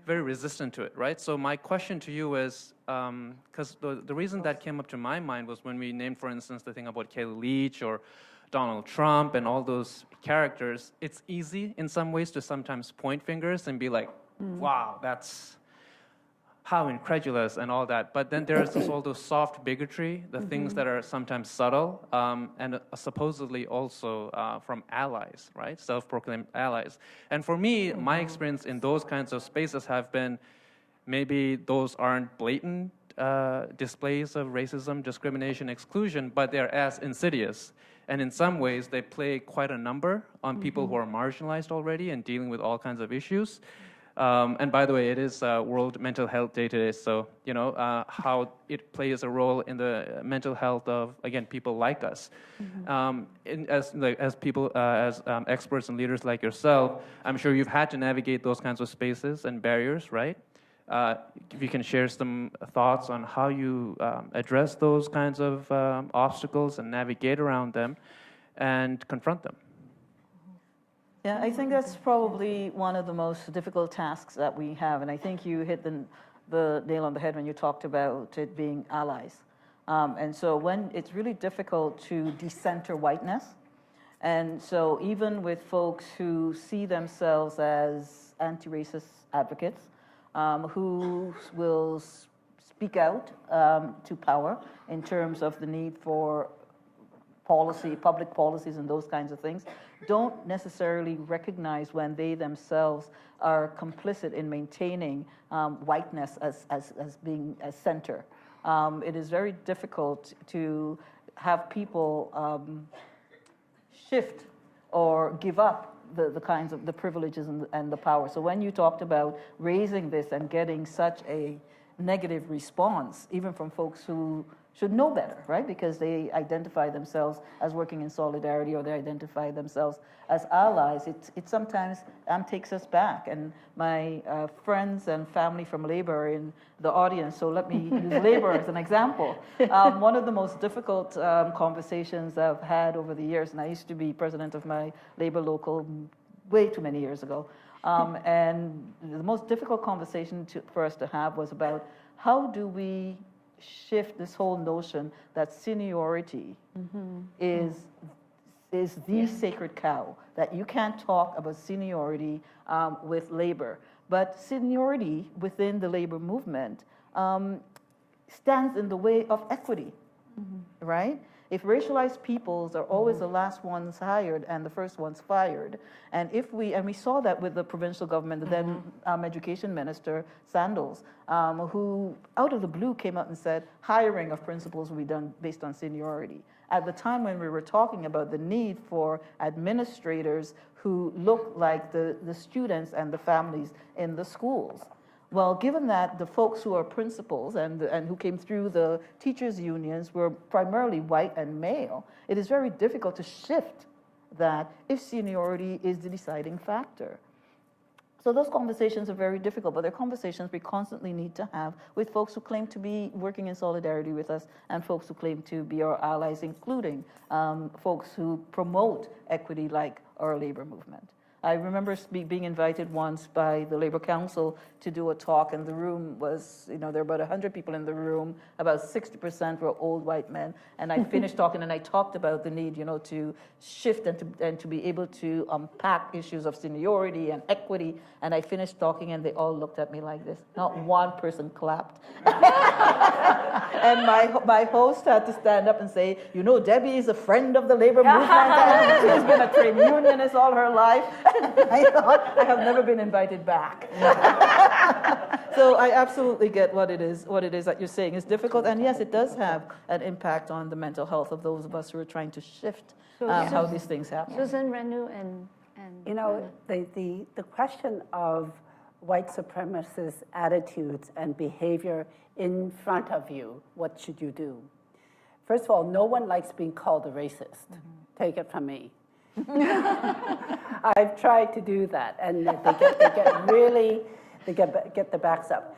Speaker 20: very resistant to it, right? So my question to you is, because the reason that came up to my mind was when we named, for instance, the thing about Kaylee Leach or Donald Trump and all those characters, it's easy in some ways to sometimes point fingers and be like, wow, that's how incredulous and all that. But then there's all those soft bigotry, the things that are sometimes subtle, and supposedly also from allies, right? Self-proclaimed allies. And for me, my experience in those kinds of spaces have been, maybe those aren't blatant displays of racism, discrimination, exclusion, but they're as insidious. And in some ways, they play quite a number on people who are marginalized already and dealing with all kinds of issues. And by the way, it is World Mental Health Day today, so you know how it plays a role in the mental health of, again, people like us. As people, as experts and leaders like yourself, I'm sure you've had to navigate those kinds of spaces and barriers, right? If you can share some thoughts on how you address those kinds of obstacles and navigate around them and confront them.
Speaker 11: Yeah, I think that's probably one of the most difficult tasks that we have, and I think you hit the nail on the head when you talked about it being allies. And so when it's really difficult to decenter whiteness, and so even with folks who see themselves as anti-racist advocates, who will speak out to power in terms of the need for policy, public policies and those kinds of things, don't necessarily recognize when they themselves are complicit in maintaining whiteness as being a center. It is very difficult to have people shift or give up the kinds of the privileges and the power. So when you talked about raising this and getting such a negative response, even from folks who should know better, right? Because they identify themselves as working in solidarity, or they identify themselves as allies. It sometimes takes us back. And my friends and family from labor are in the audience, so let me use labor as an example. One of the most difficult conversations I've had over the years, and I used to be president of my labor local way too many years ago, and the most difficult conversation for us to have was about how do we shift this whole notion that seniority is the sacred cow, that you can't talk about seniority with labor. But seniority within the labor movement stands in the way of equity, right? If racialized peoples are always the last ones hired and the first ones fired, and we saw that with the provincial government, the then education minister, Sandals, who out of the blue came out and said hiring of principals will be done based on seniority. At the time when we were talking about the need for administrators who look like the students and the families in the schools. Well, given that the folks who are principals and who came through the teachers' unions were primarily white and male, it is very difficult to shift that if seniority is the deciding factor. So those conversations are very difficult, but they're conversations we constantly need to have with folks who claim to be working in solidarity with us and folks who claim to be our allies, including folks who promote equity like our labor movement. I remember being invited once by the Labor Council to do a talk, and the room was, there were about 100 people in the room, about 60% were old white men, and I finished talking and I talked about the need, to shift and to be able to unpack issues of seniority and equity, and I finished talking and they all looked at me like this. Not one person clapped. And my host had to stand up and say, Debbie is a friend of the labor movement, and she's been a trade unionist all her life. I thought, I have never been invited back. So I absolutely get what it is that you're saying. It's difficult, and yes, it does have an impact on the mental health of those of us who are trying to shift how these things happen.
Speaker 12: Susan, Renu, and
Speaker 6: the question of white supremacist attitudes and behavior in front of you, what should you do? First of all, no one likes being called a racist. Take it from me. I've tried to do that, and they get the backs up.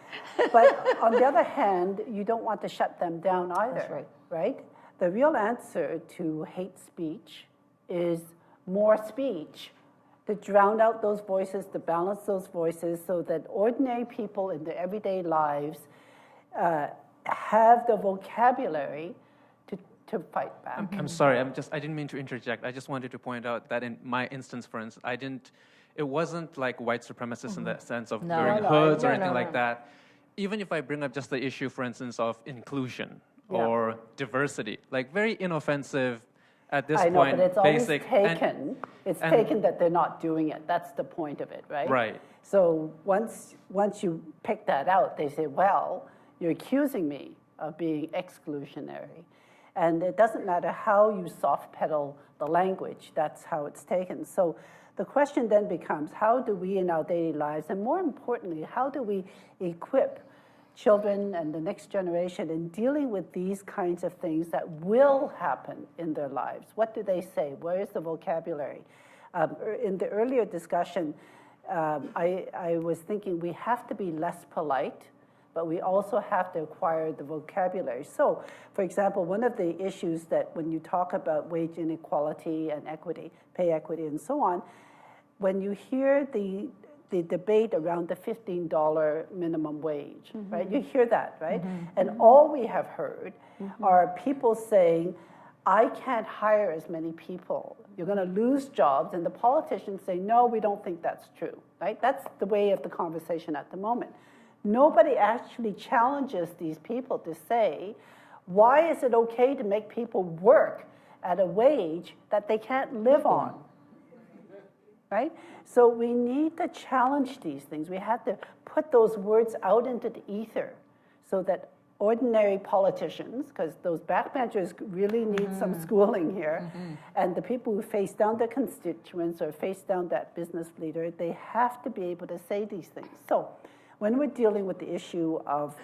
Speaker 6: But on the other hand, you don't want to shut them down either.
Speaker 11: That's
Speaker 6: right? The real answer to hate speech is more speech, to drown out those voices, to balance those voices, so that ordinary people in their everyday lives have the vocabulary to fight back.
Speaker 20: I'm sorry. I didn't mean to interject. I just wanted to point out that in my instance, for instance, it wasn't like white supremacists in the sense of wearing hoods or anything like that. Even if I bring up just the issue, for instance, of inclusion or diversity, like very inoffensive at this point,
Speaker 6: but it's always
Speaker 20: basic.
Speaker 6: taken. It's taken that they're not doing it. That's the point of it, right?
Speaker 20: Right.
Speaker 6: So once you pick that out, they say, well, you're accusing me of being exclusionary. And it doesn't matter how you soft pedal the language, that's how it's taken. So the question then becomes, how do we in our daily lives, and more importantly, how do we equip children and the next generation in dealing with these kinds of things that will happen in their lives? What do they say? Where is the vocabulary? In the earlier discussion, I was thinking we have to be less polite, but we also have to acquire the vocabulary. So, for example, one of the issues that when you talk about wage inequality and equity, pay equity and so on, when you hear the debate around the $15 minimum wage, right? You hear that, right? And all we have heard are people saying, I can't hire as many people. You're going to lose jobs. And the politicians say, no, we don't think that's true, right? That's the way of the conversation at the moment. Nobody actually challenges these people to say, why is it okay to make people work at a wage that they can't live on? Right? So we need to challenge these things. We have to put those words out into the ether so that ordinary politicians, because those backbenchers really need some schooling here, and the people who face down their constituents or face down that business leader, they have to be able to say these things. So when we're dealing with the issue of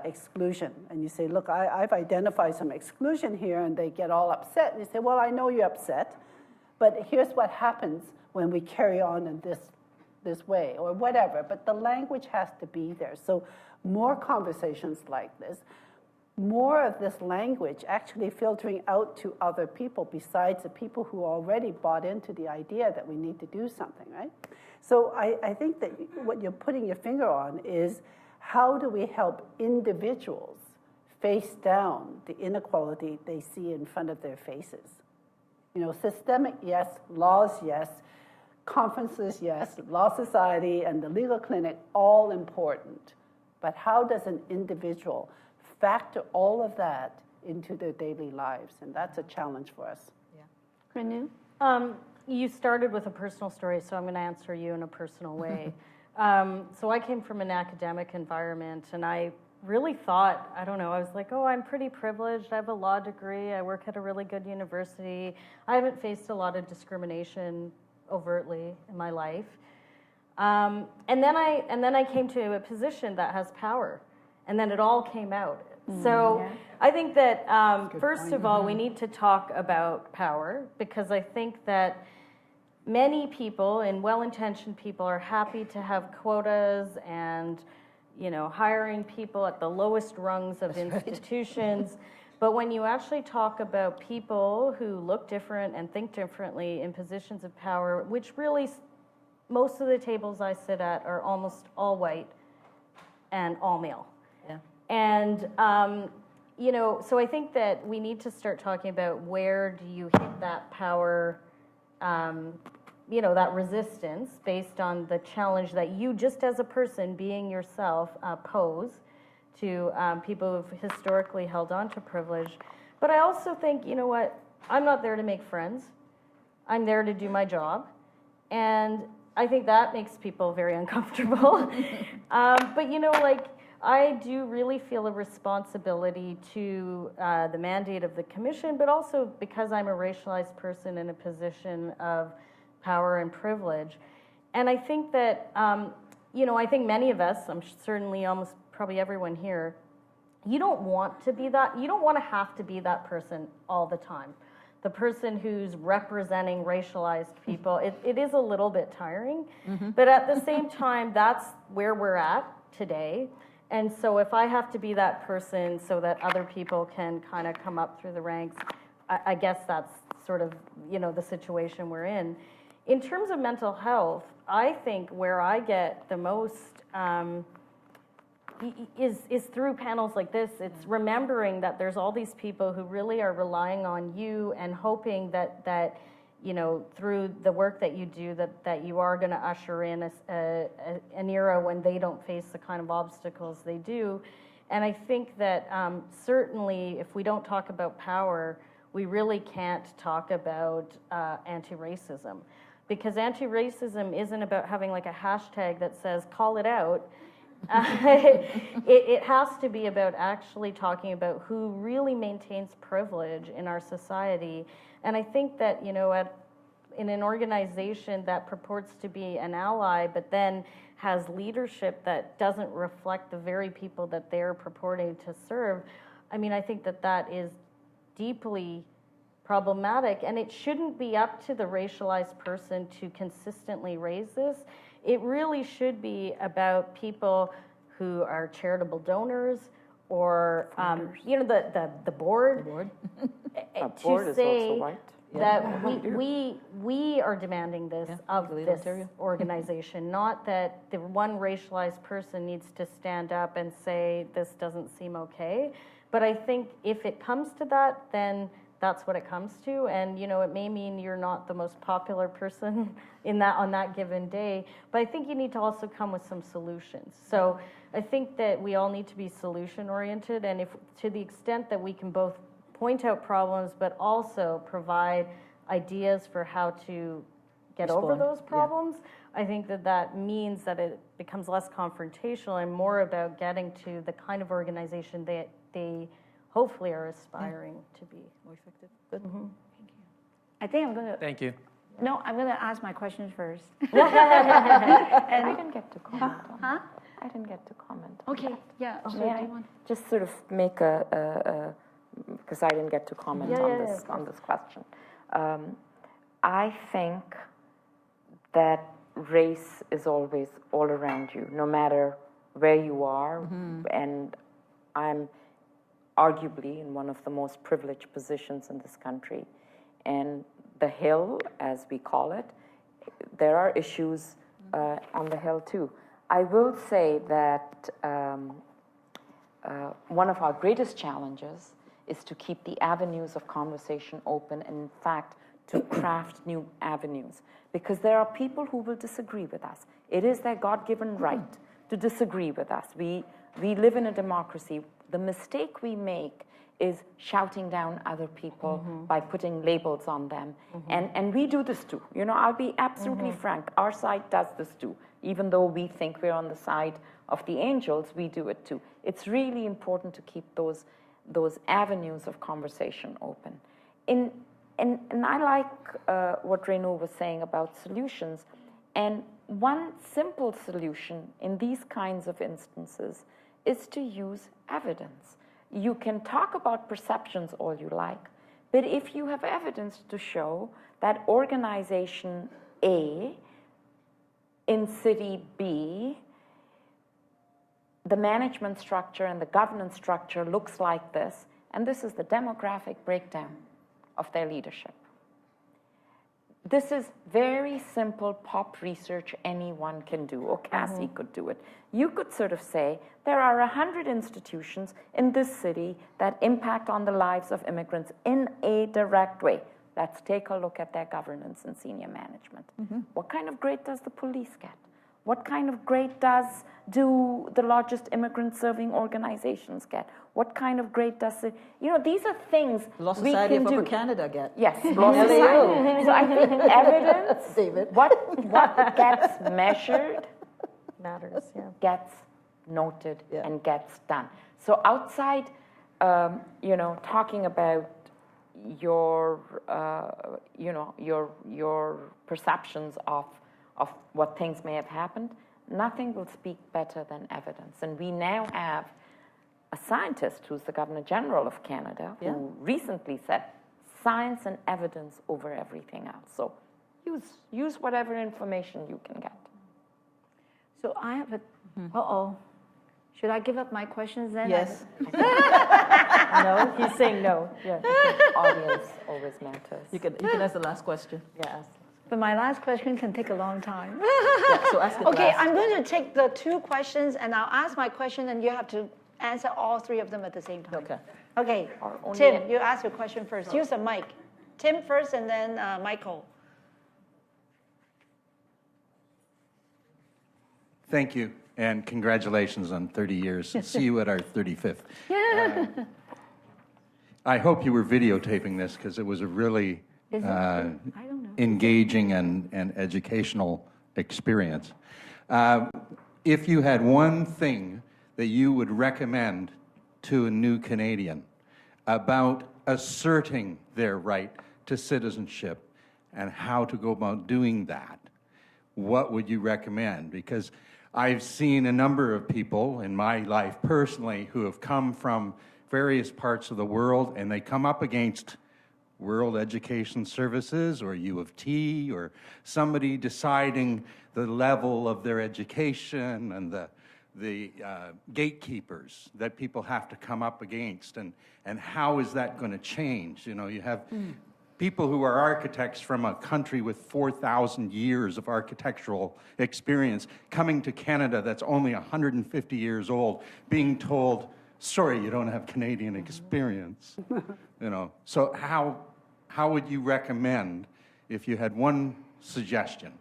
Speaker 6: exclusion, and you say, look, I've identified some exclusion here, and they get all upset, and you say, well, I know you're upset, but here's what happens when we carry on in this way, or whatever. But the language has to be there. So more conversations like this, more of this language actually filtering out to other people besides the people who already bought into the idea that we need to do something, right? So I think that what you're putting your finger on is how do we help individuals face down the inequality they see in front of their faces? You know, systemic, yes. Laws, yes. Conferences, yes. Law Society and the legal clinic, all important. But how does an individual factor all of that into their daily lives? And that's a challenge for us.
Speaker 18: Yeah. Renu? You started with a personal story, so I'm going to answer you in a personal way. So I came from an academic environment, and I really thought, I don't know, I was like, oh, I'm pretty privileged. I have a law degree. I work at a really good university. I haven't faced a lot of discrimination overtly in my life. And then I came to a position that has power, and then it all came out. So I think that first of all, we need to talk about power, because I think that many people, and well-intentioned people, are happy to have quotas and, you know, hiring people at the lowest rungs of institutions. But when you actually talk about people who look different and think differently in positions of power, which really most of the tables I sit at are almost all white and all male.
Speaker 2: Yeah.
Speaker 18: And, you know, so I think that we need to start talking about where do you hit that power, you know, that resistance based on the challenge that you, just as a person being yourself, pose to people who've historically held on to privilege. But I also think, you know what, I'm not there to make friends. I'm there to do my job. And I think that makes people very uncomfortable. But, you know, like, I do really feel a responsibility to the mandate of the commission, but also because I'm a racialized person in a position of power and privilege. And I think that, you know, I think many of us, I'm certainly almost probably everyone here, you don't want to be that, you don't want to have to be that person all the time. The person who's representing racialized people, it is a little bit tiring, but at the same time, that's where we're at today. And so if I have to be that person so that other people can kind of come up through the ranks, I guess that's sort of, you know, the situation we're in. In terms of mental health, I think where I get the most is through panels like this. It's remembering that there's all these people who really are relying on you and hoping that you know, through the work that you do, that you are going to usher in an era when they don't face the kind of obstacles they do. And I think that certainly if we don't talk about power, we really can't talk about anti-racism. Because anti-racism isn't about having like a hashtag that says, call it out. It has to be about actually talking about who really maintains privilege in our society. And I think that, you know, in an organization that purports to be an ally, but then has leadership that doesn't reflect the very people that they're purporting to serve, I mean, I think that is deeply problematic, and it shouldn't be up to the racialized person to consistently raise this. It really should be about people who are charitable donors or, you know, the board.
Speaker 17: Board is also white.
Speaker 18: That we are demanding this of this organization, not that the one racialized person needs to stand up and say this doesn't seem okay. But I think if it comes to that, then that's what it comes to. And you know, it may mean you're not the most popular person on that given day, but I think you need to also come with some solutions. So I think that we all need to be solution oriented, and if to the extent that we can both point out problems, but also provide ideas for how to get over those problems. I think that means that it becomes less confrontational and more about getting to the kind of organization that they hopefully are aspiring to be.
Speaker 11: More effective. Good.
Speaker 12: Mm-hmm. Thank you. I think I'm going to...
Speaker 20: Thank you.
Speaker 12: No, I'm going to ask my questions first.
Speaker 17: And I didn't get to comment on that. I didn't get to comment on
Speaker 12: Okay,
Speaker 17: that.
Speaker 12: yeah.
Speaker 17: May I just sort of make because I didn't get to comment on this question. I think that race is always all around you, no matter where you are. And I'm arguably in one of the most privileged positions in this country. And the Hill, as we call it, there are issues on the Hill too. I will say that one of our greatest challenges is to keep the avenues of conversation open and, in fact, to craft new avenues. Because there are people who will disagree with us. It is their God-given right to disagree with us. We live in a democracy. The mistake we make is shouting down other people by putting labels on them. And we do this too. You know, I'll be absolutely frank. Our side does this too. Even though we think we're on the side of the angels, we do it too. It's really important to keep those avenues of conversation open. And I like what Renu was saying about solutions. And one simple solution in these kinds of instances is to use evidence. You can talk about perceptions all you like, but if you have evidence to show that organization A in city B, the management structure and the governance structure looks like this, and this is the demographic breakdown of their leadership. This is very simple pop research anyone can do, or Cassie could do it. You could sort of say, there are 100 institutions in this city that impact on the lives of immigrants in a direct way. Let's take a look at their governance and senior management. What kind of grade does the police get? What kind of grade do the largest immigrant-serving organizations get? What kind of grade does it? You know, these are things
Speaker 11: Law
Speaker 17: we
Speaker 11: Society
Speaker 17: can
Speaker 11: of
Speaker 17: do.
Speaker 11: Upper Canada get.
Speaker 17: Yes, Law Society. So I think evidence,
Speaker 11: David.
Speaker 17: what gets measured
Speaker 18: matters,
Speaker 17: gets noted and gets done. So outside, you know, talking about your, you know, your perceptions of what things may have happened, nothing will speak better than evidence. And we now have a scientist who's the Governor General of Canada who recently said, science and evidence over everything else. So use whatever information you can get.
Speaker 12: So I have a, should I give up my questions then?
Speaker 11: Yes.
Speaker 18: No, he's saying no. Yeah.
Speaker 17: Audience always matters.
Speaker 11: You can ask the last question.
Speaker 18: Yes.
Speaker 12: But my last question can take a long time.
Speaker 11: So ask it
Speaker 12: Okay,
Speaker 11: last.
Speaker 12: I'm going to take the 2 questions, and I'll ask my question, and you have to answer all 3 of them at the same time.
Speaker 11: Okay.
Speaker 12: Okay,
Speaker 11: only
Speaker 12: Tim, you ask your question first. Use the mic. Tim first, and then Michael.
Speaker 21: Thank you, and congratulations on 30 years. See you at our 35th. I hope you were videotaping this because it was a really engaging and educational experience. If you had one thing that you would recommend to a new Canadian about asserting their right to citizenship and how to go about doing that, what would you recommend? Because I've seen a number of people in my life personally who have come from various parts of the world, and they come up against World Education Services or U of T or somebody deciding the level of their education and the gatekeepers that people have to come up against, and how is that going to change? You know, you have people who are architects from a country with 4,000 years of architectural experience coming to Canada that's only 150 years old, being told, sorry, you don't have Canadian experience. You know, so how would you recommend, if you had one suggestion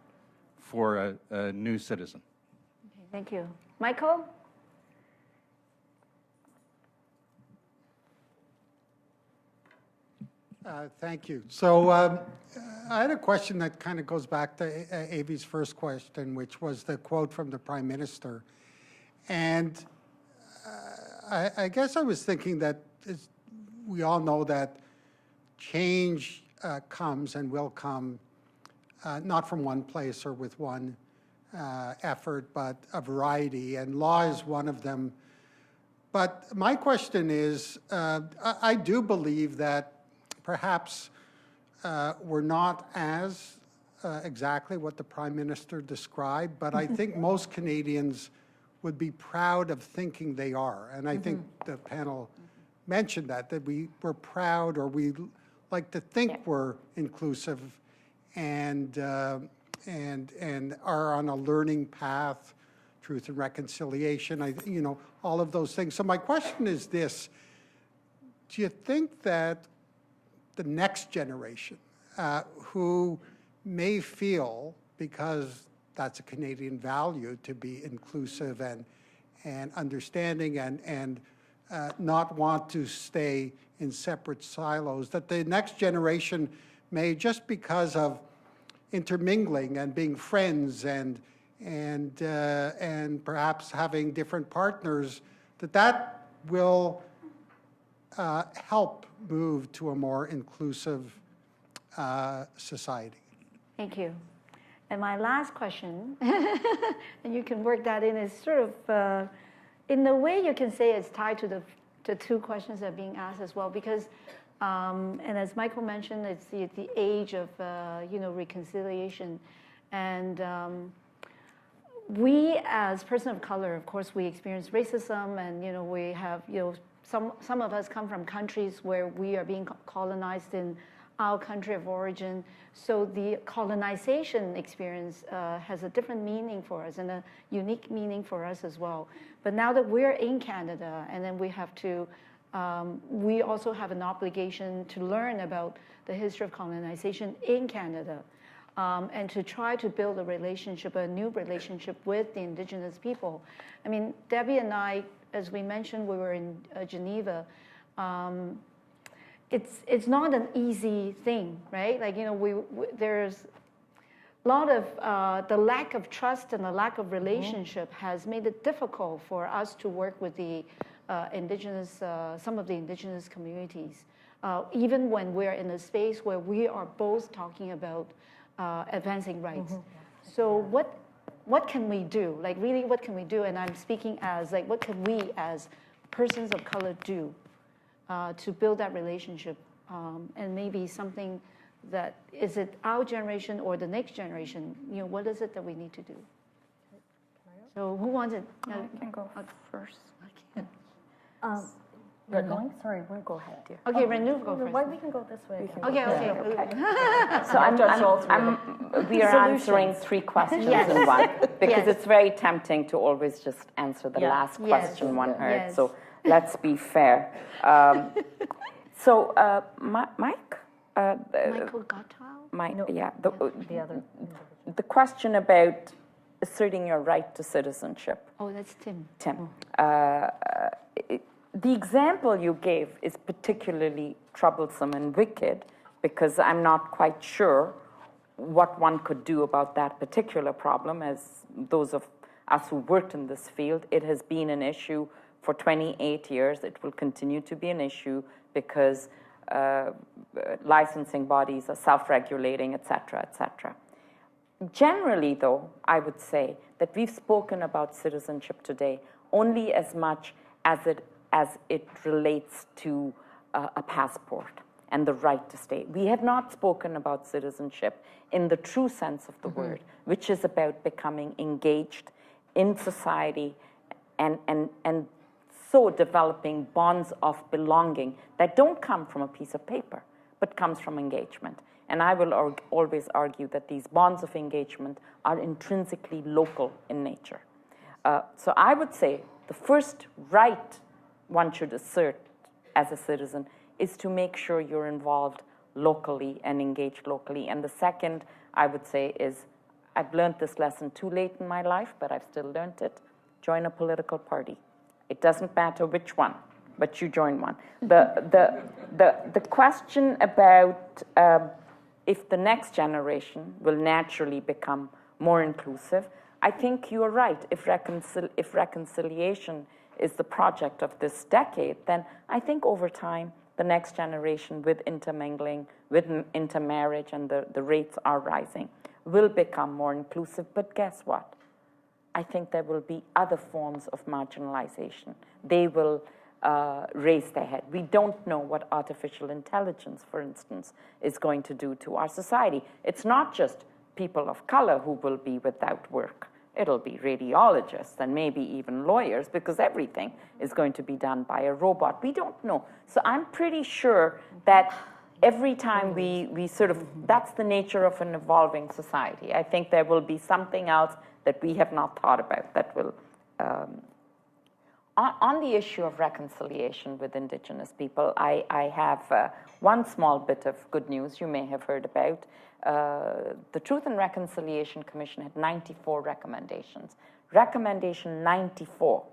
Speaker 21: for a new citizen?
Speaker 12: Okay, thank you. Michael?
Speaker 22: Thank you. So I had a question that kind of goes back to Avvy's first question, which was the quote from the Prime Minister. And I guess I was thinking that we all know that change comes and will come not from one place or with one effort, but a variety, and law is one of them. But my question is, I do believe that perhaps we're not as exactly what the Prime Minister described, but I think most Canadians would be proud of thinking they are. And I think the panel mentioned that we're proud, or we like to think we're inclusive and are on a learning path, truth and reconciliation, you know, all of those things. So my question is this: do you think that the next generation who may feel, because that's a Canadian value, to be inclusive and understanding and not want to stay in separate silos, that the next generation may, just because of intermingling and being friends and perhaps having different partners, that will help move to a more inclusive society?
Speaker 12: Thank you. And my last question, and you can work that in, is sort of, in the way you can say it's tied to the 2 questions that are being asked as well, because, and as Michael mentioned, it's the age of, reconciliation. And we, as person of color, of course, we experience racism, and, we have, some of us come from countries where we are being colonized in our country of origin. So the colonization experience has a different meaning for us and a unique meaning for us as well. But now that we're in Canada, and then we have to, we also have an obligation to learn about the history of colonization in Canada, and to try to build a relationship, a new relationship with the Indigenous people. I mean, Debbie and I, as we mentioned, we were in Geneva. It's not an easy thing, right? Like, there's a lot of, the lack of trust and the lack of relationship has made it difficult for us to work with the Indigenous, some of the Indigenous communities, even when we're in a space where we are both talking about advancing rights. So what can we do? Like, really, what can we do? And I'm speaking as, like, what can we as persons of color do to build that relationship, and maybe something that, is it our generation or the next generation, what is it that we need to do? So who wants it?
Speaker 17: I can go first.
Speaker 12: I can. We're going? Sorry, we'll go ahead, dear.
Speaker 13: Okay, Renu, go first.
Speaker 18: Why we can go this way?
Speaker 12: Okay.
Speaker 17: So we are answering 3 questions in one, because it's very tempting to always just answer the last question one heard. So let's be fair. Mike?
Speaker 12: Michael
Speaker 17: Gotthal? The question about asserting your right to citizenship.
Speaker 12: Oh, that's Tim.
Speaker 17: The example you gave is particularly troublesome and wicked, because I'm not quite sure what one could do about that particular problem. As those of us who worked in this field, it has been an issue for 28 years. It will continue to be an issue because licensing bodies are self-regulating, et cetera, et cetera. Generally, though, I would say that we've spoken about citizenship today only as much as it relates to a passport and the right to stay. We have not spoken about citizenship in the true sense of the word, which is about becoming engaged in society and so developing bonds of belonging that don't come from a piece of paper, but comes from engagement. And I will always argue that these bonds of engagement are intrinsically local in nature. So I would say the first right one should assert as a citizen is to make sure you're involved locally and engaged locally. And the second, I would say, is I've learned this lesson too late in my life, but I've still learned it. Join a political party. It doesn't matter which one, but you join one. The question about if the next generation will naturally become more inclusive, I think you're right. If reconciliation is the project of this decade, then I think over time, the next generation, with intermingling, with intermarriage, and the rates are rising, will become more inclusive. But guess what? I think there will be other forms of marginalization. They will raise their head. We don't know what artificial intelligence, for instance, is going to do to our society. It's not just people of color who will be without work. It'll be radiologists and maybe even lawyers, because everything is going to be done by a robot. We don't know. So I'm pretty sure that every time we sort of, that's the nature of an evolving society. I think there will be something else that we have not thought about that will, on the issue of reconciliation with Indigenous people, I have one small bit of good news you may have heard about. The Truth and Reconciliation Commission had 94 recommendations. Recommendation 94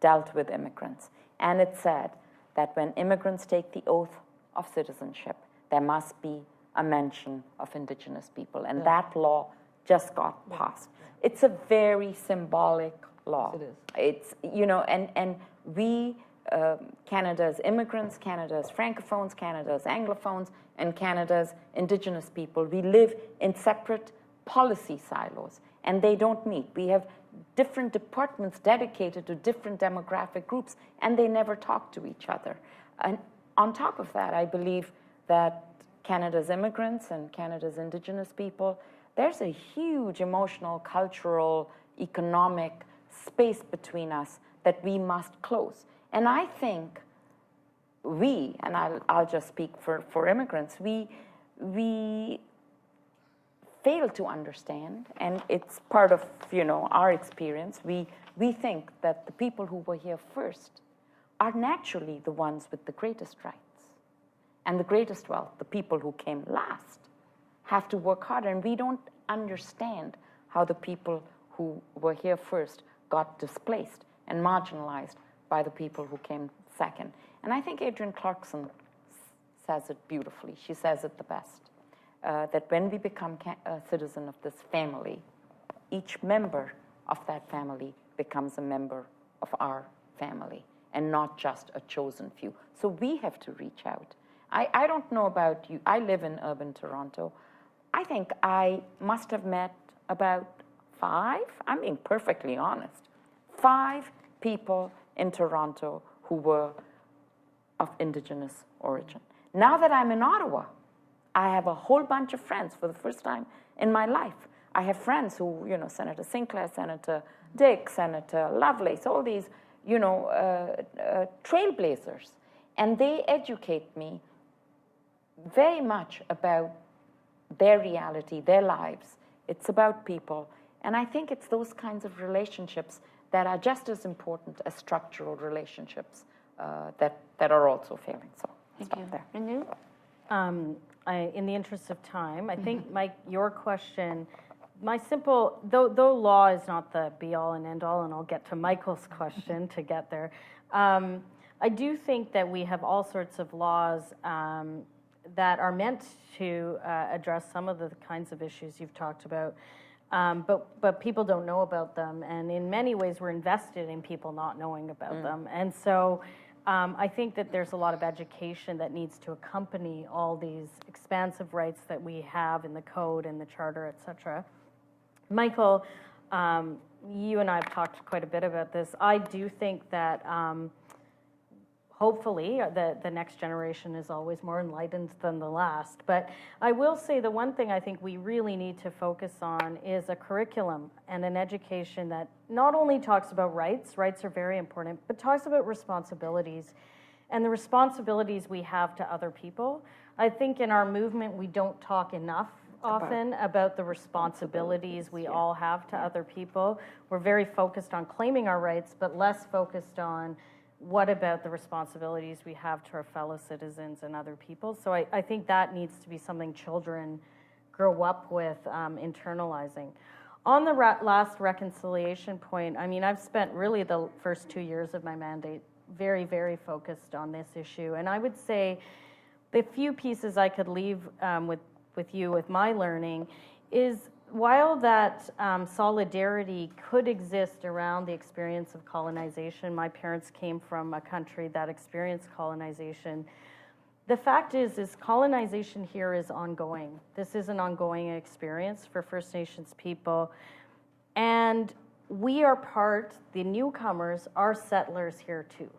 Speaker 17: dealt with immigrants. And it said that when immigrants take the oath of citizenship, there must be a mention of Indigenous people. And that law just got passed. It's a very symbolic law. It is. It's, you know, and we, Canada's immigrants, Canada's francophones, Canada's anglophones, and Canada's Indigenous people, we live in separate policy silos, and they don't meet. We have different departments dedicated to different demographic groups, and they never talk to each other. And on top of that, I believe that Canada's immigrants and Canada's Indigenous people, there's a huge emotional, cultural, economic space between us that we must close. And I think we, and I'll just speak for immigrants, we fail to understand, and it's part of, you know, our experience. We think that the people who were here first are naturally the ones with the greatest rights and the greatest wealth. The people who came last have to work harder, and we don't understand how the people who were here first got displaced and marginalized by the people who came second. And I think Adrienne Clarkson says it beautifully. She says it the best, that when we become a citizen of this family, each member of that family becomes a member of our family and not just a chosen few. So we have to reach out. I don't know about you. I live in urban Toronto. I think I must have met about 5, I'm being perfectly honest, 5 people in Toronto who were of Indigenous origin. Now that I'm in Ottawa, I have a whole bunch of friends for the first time in my life. I have friends who, you know, Senator Sinclair, Senator Dick, Senator Lovelace, all these, you know, trailblazers. And they educate me very much about their reality, their lives. It's about people. And I think it's those kinds of relationships that are just as important as structural relationships that are also failing. So
Speaker 12: thank you.
Speaker 17: Renu?
Speaker 18: In the interest of time, I think, Mike, your question, my simple, though law is not the be-all and end-all, and I'll get to Michael's question to get there, I do think that we have all sorts of laws that are meant to address some of the kinds of issues you've talked about, but people don't know about them, and in many ways we're invested in people not knowing about them. And so I think that there's a lot of education that needs to accompany all these expansive rights that we have in the code and the charter, et cetera. Michael, you and I have talked quite a bit about this. I do think that hopefully the next generation is always more enlightened than the last. But I will say the one thing I think we really need to focus on is a curriculum and an education that not only talks about rights are very important, but talks about responsibilities and the responsibilities we have to other people. I think in our movement we don't talk enough often about the responsibilities we all have to other people. We're very focused on claiming our rights, but less focused on what about the responsibilities we have to our fellow citizens and other people. So I think that needs to be something children grow up with internalizing. On the last reconciliation point, I mean, I've spent really the first 2 years of my mandate very, very focused on this issue. And I would say the few pieces I could leave with my learning is while that solidarity could exist around the experience of colonization, my parents came from a country that experienced colonization. The fact is colonization here is ongoing. This is an ongoing experience for First Nations people. And we are the newcomers are settlers here too.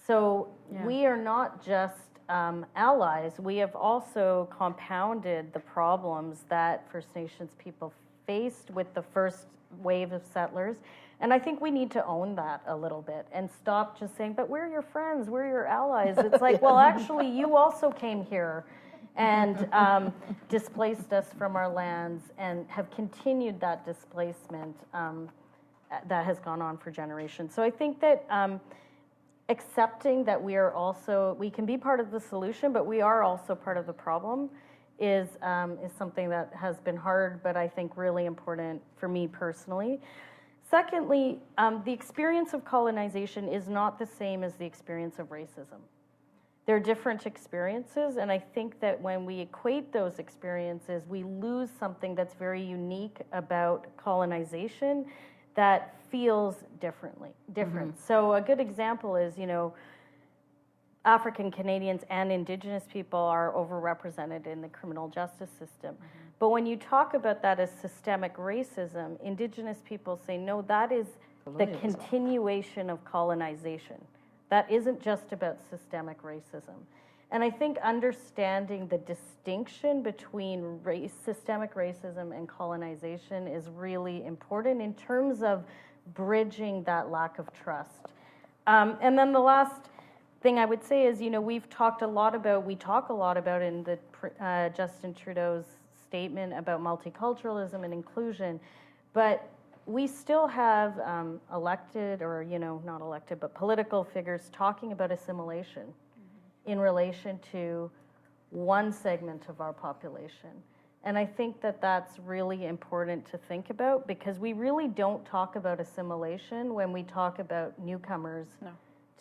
Speaker 18: So we are not just allies, we have also compounded the problems that First Nations people faced with the first wave of settlers. And I think we need to own that a little bit and stop just saying, but we're your friends, we're your allies. It's like, well, actually, you also came here and displaced us from our lands and have continued that displacement that has gone on for generations. So I think that accepting that we can be part of the solution, but we are also part of the problem is something that has been hard, but I think really important for me personally. Secondly, the experience of colonization is not the same as the experience of racism. They're different experiences, and I think that when we equate those experiences, we lose something that's very unique about colonization that feels different. So a good example is, African Canadians and Indigenous people are overrepresented in the criminal justice system. But when you talk about that as systemic racism, Indigenous people say, no, that is the continuation of colonization. That isn't just about systemic racism. And I think understanding the distinction between systemic racism and colonization is really important in terms of bridging that lack of trust. And then the last thing I would say is, we talk a lot about in the Justin Trudeau's statement about multiculturalism and inclusion, but we still have elected or, not elected, but political figures talking about assimilation in relation to one segment of our population. And I think that that's really important to think about because we really don't talk about assimilation when we talk about newcomers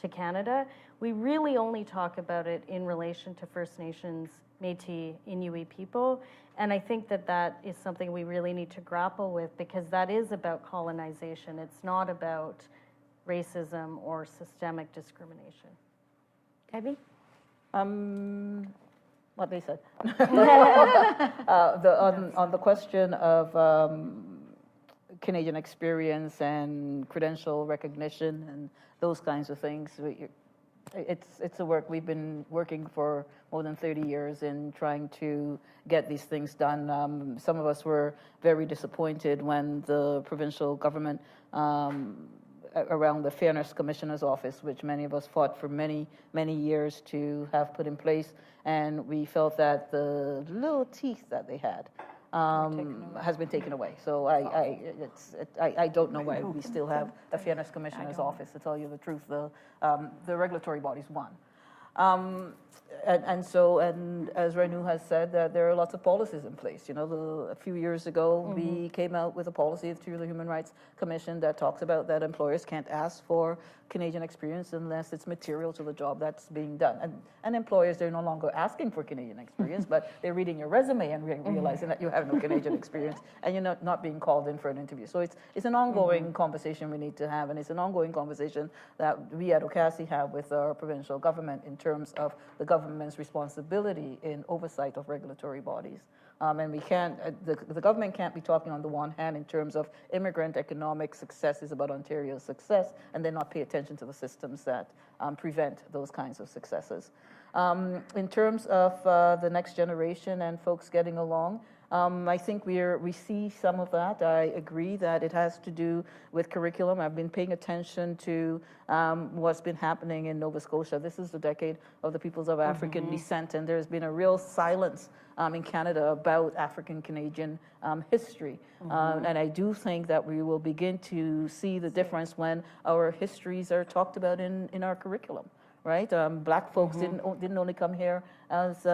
Speaker 18: to Canada. We really only talk about it in relation to First Nations, Métis, Inuit people. And I think that that is something we really need to grapple with because that is about colonization. It's not about racism or systemic discrimination.
Speaker 12: Avvy?
Speaker 11: What they said. On the question of Canadian experience and credential recognition and those kinds of things, it's a work we've been working for more than 30 years in trying to get these things done. Some of us were very disappointed when the provincial government around the Fairness Commissioner's Office, which many of us fought for many, many years to have put in place. And we felt that the little teeth that they had has been taken away. So I don't know why we still have a Fairness Commissioner's Office. To tell you the truth, the regulatory bodies won. And as Renu has said, there are lots of policies in place. You know, a few years ago, we came out with a policy through the Human Rights Commission that talks about that employers can't ask for Canadian experience unless it's material to the job that's being done. And employers, they're no longer asking for Canadian experience, but they're reading your resume and realizing that you have no Canadian experience and you're not being called in for an interview. So it's an ongoing conversation we need to have, and it's an ongoing conversation that we at OCASI have with our provincial government in terms of the government's responsibility in oversight of regulatory bodies. And we can't, the government can't be talking on the one hand in terms of immigrant economic success is about Ontario's success, and then not pay attention to the systems that prevent those kinds of successes. In terms of the next generation and folks getting along, I think we see some of that. I agree that it has to do with curriculum. I've been paying attention to what's been happening in Nova Scotia. This is the decade of the peoples of African descent, and there's been a real silence in Canada about African Canadian history. And I do think that we will begin to see the difference when our histories are talked about in our curriculum. Right, black folks didn't only come here as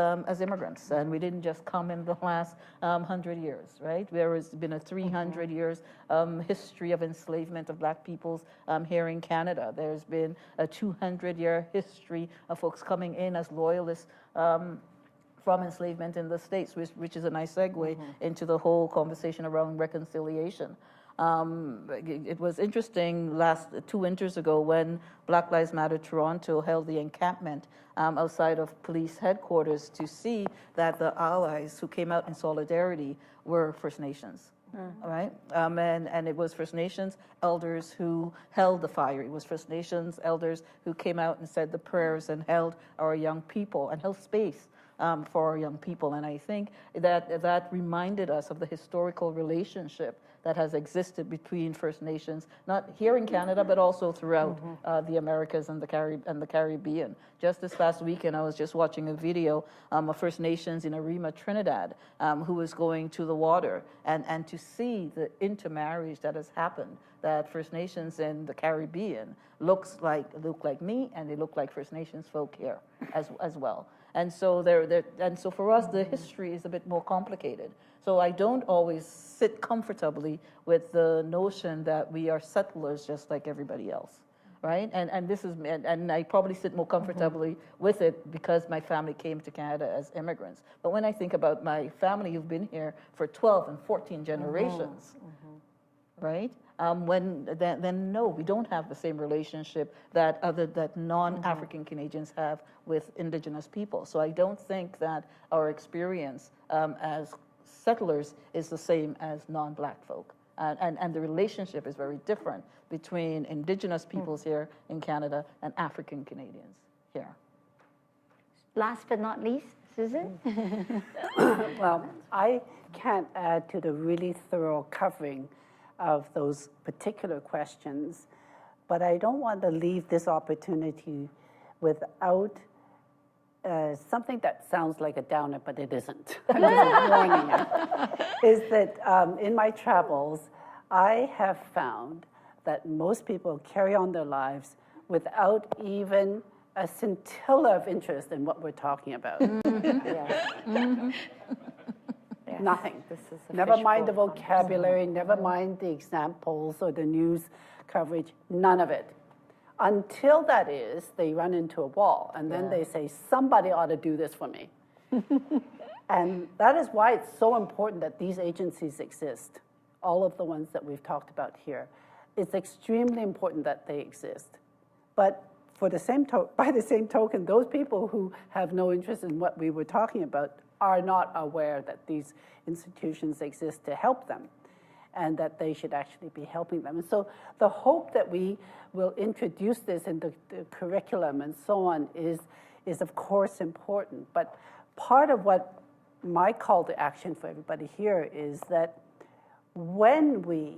Speaker 11: immigrants, and we didn't just come in the last 100 years. Right, there has been a 300 years history of enslavement of black peoples here in Canada. There's been a 200-year history of folks coming in as loyalists from enslavement in the States, which is a nice segue into the whole conversation around reconciliation. It was interesting 2 winters ago when Black Lives Matter Toronto held the encampment outside of police headquarters to see that the allies who came out in solidarity were First Nations. Right? And it was First Nations elders who held the fire. It was First Nations elders who came out and said the prayers and held our young people and held space for our young people. And I think that reminded us of the historical relationship that has existed between First Nations, not here in Canada, but also throughout the Americas and the Caribbean. Just this past weekend, I was just watching a video of First Nations in Arima, Trinidad, who was going to the water, and to see the intermarriage that has happened, that First Nations in the Caribbean look like me, and they look like First Nations folk here as well. And so for us, the history is a bit more complicated. So I don't always sit comfortably with the notion that we are settlers just like everybody else, right? And I probably sit more comfortably with it because my family came to Canada as immigrants. But when I think about my family who've been here for 12 and 14 generations, right? Then no, we don't have the same relationship that non-African Canadians have with Indigenous people. So I don't think that our experience as settlers is the same as non-Black folk. And the relationship is very different between Indigenous peoples here in Canada and African Canadians here.
Speaker 3: Last but not least, Susan?
Speaker 6: Well, I can't add to the really thorough covering of those particular questions, but I don't want to leave this opportunity without something that sounds like a downer, but it isn't. I'm just warning you. Is that in my travels, I have found that most people carry on their lives without even a scintilla of interest in what we're talking about. Nothing. Never mind the vocabulary, never mind the examples or the news coverage, none of it. Until that is, they run into a wall, and then they say, somebody ought to do this for me. And that is why it's so important that these agencies exist, all of the ones that we've talked about here. It's extremely important that they exist. But by the same token, those people who have no interest in what we were talking about are not aware that these institutions exist to help them, and that they should actually be helping them. And so the hope that we will introduce this into the curriculum and so on is of course important. But part of what my call to action for everybody here is that when we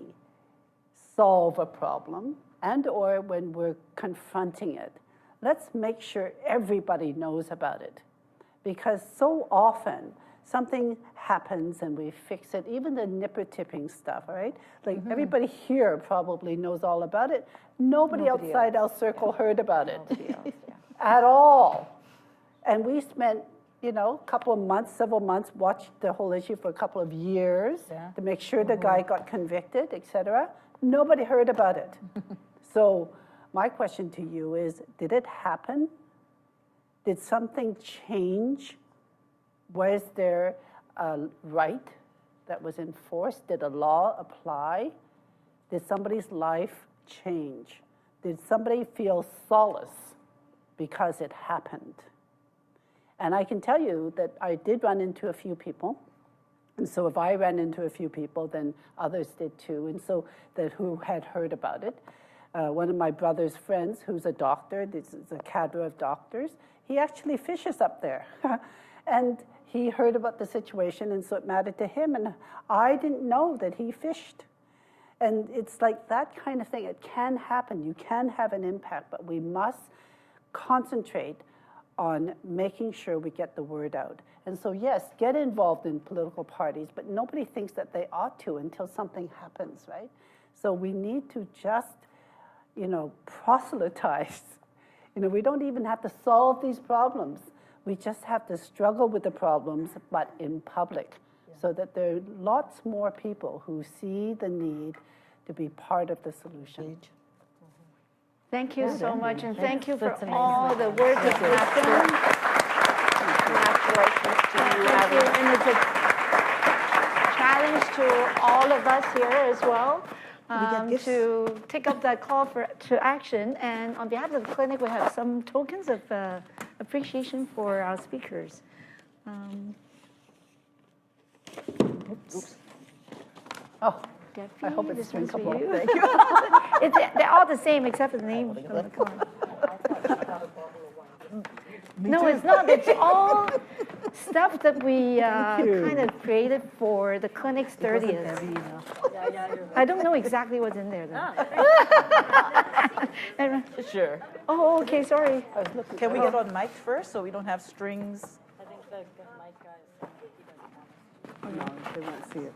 Speaker 6: solve a problem
Speaker 8: and or when we're confronting it, let's make sure everybody knows about it. Because so often, something happens and we fix it, even the nipper tipping stuff, right? Like everybody here probably knows all about it. Nobody outside our circle heard about it at all. And we spent, you know, a couple of months, several months, watched the whole issue for a couple of years to make sure the guy got convicted, etc. Nobody heard about it. So my question to you is, did it happen? Did something change? Was there a right that was enforced? Did a law apply? Did somebody's life change? Did somebody feel solace because it happened? And I can tell you that I did run into a few people. And so if I ran into a few people, then others did too. And so that who had heard about it. One of my brother's friends, who's a doctor, this is a cadre of doctors, he actually fishes up there. And he heard about the situation, and so it mattered to him. And I didn't know that he fished. And it's like that kind of thing. It can happen. You can have an impact, but we must concentrate on making sure we get the word out. And so, yes, get involved in political parties, but nobody thinks that they ought to until something happens, right? So we need to just, you know, proselytize. You know, we don't even have to solve these problems. We just have to struggle with the problems, but in public, so that there are lots more people who see the need to be part of the solution.
Speaker 12: Thank you so much, and thank you for all the work that you've done. Congratulations to you. Thank you, and it's a challenge to all of us here as well to take up that call to action. And on behalf of the clinic, we have some tokens of appreciation for our speakers. Oops.
Speaker 8: Oh.
Speaker 12: Debbie,
Speaker 8: I hope it's
Speaker 12: this one's for
Speaker 8: drinkable.
Speaker 12: you.
Speaker 8: Thank you.
Speaker 12: They're all the same except for the name of the card. No, it's not. It's all stuff that we kind of created for the clinic's 30th. I don't know exactly what's in there, though.
Speaker 11: Sure.
Speaker 12: Oh, okay, sorry.
Speaker 11: Can we get on mic first so we don't have strings?
Speaker 18: I think the mic guy.
Speaker 8: No, they won't see it.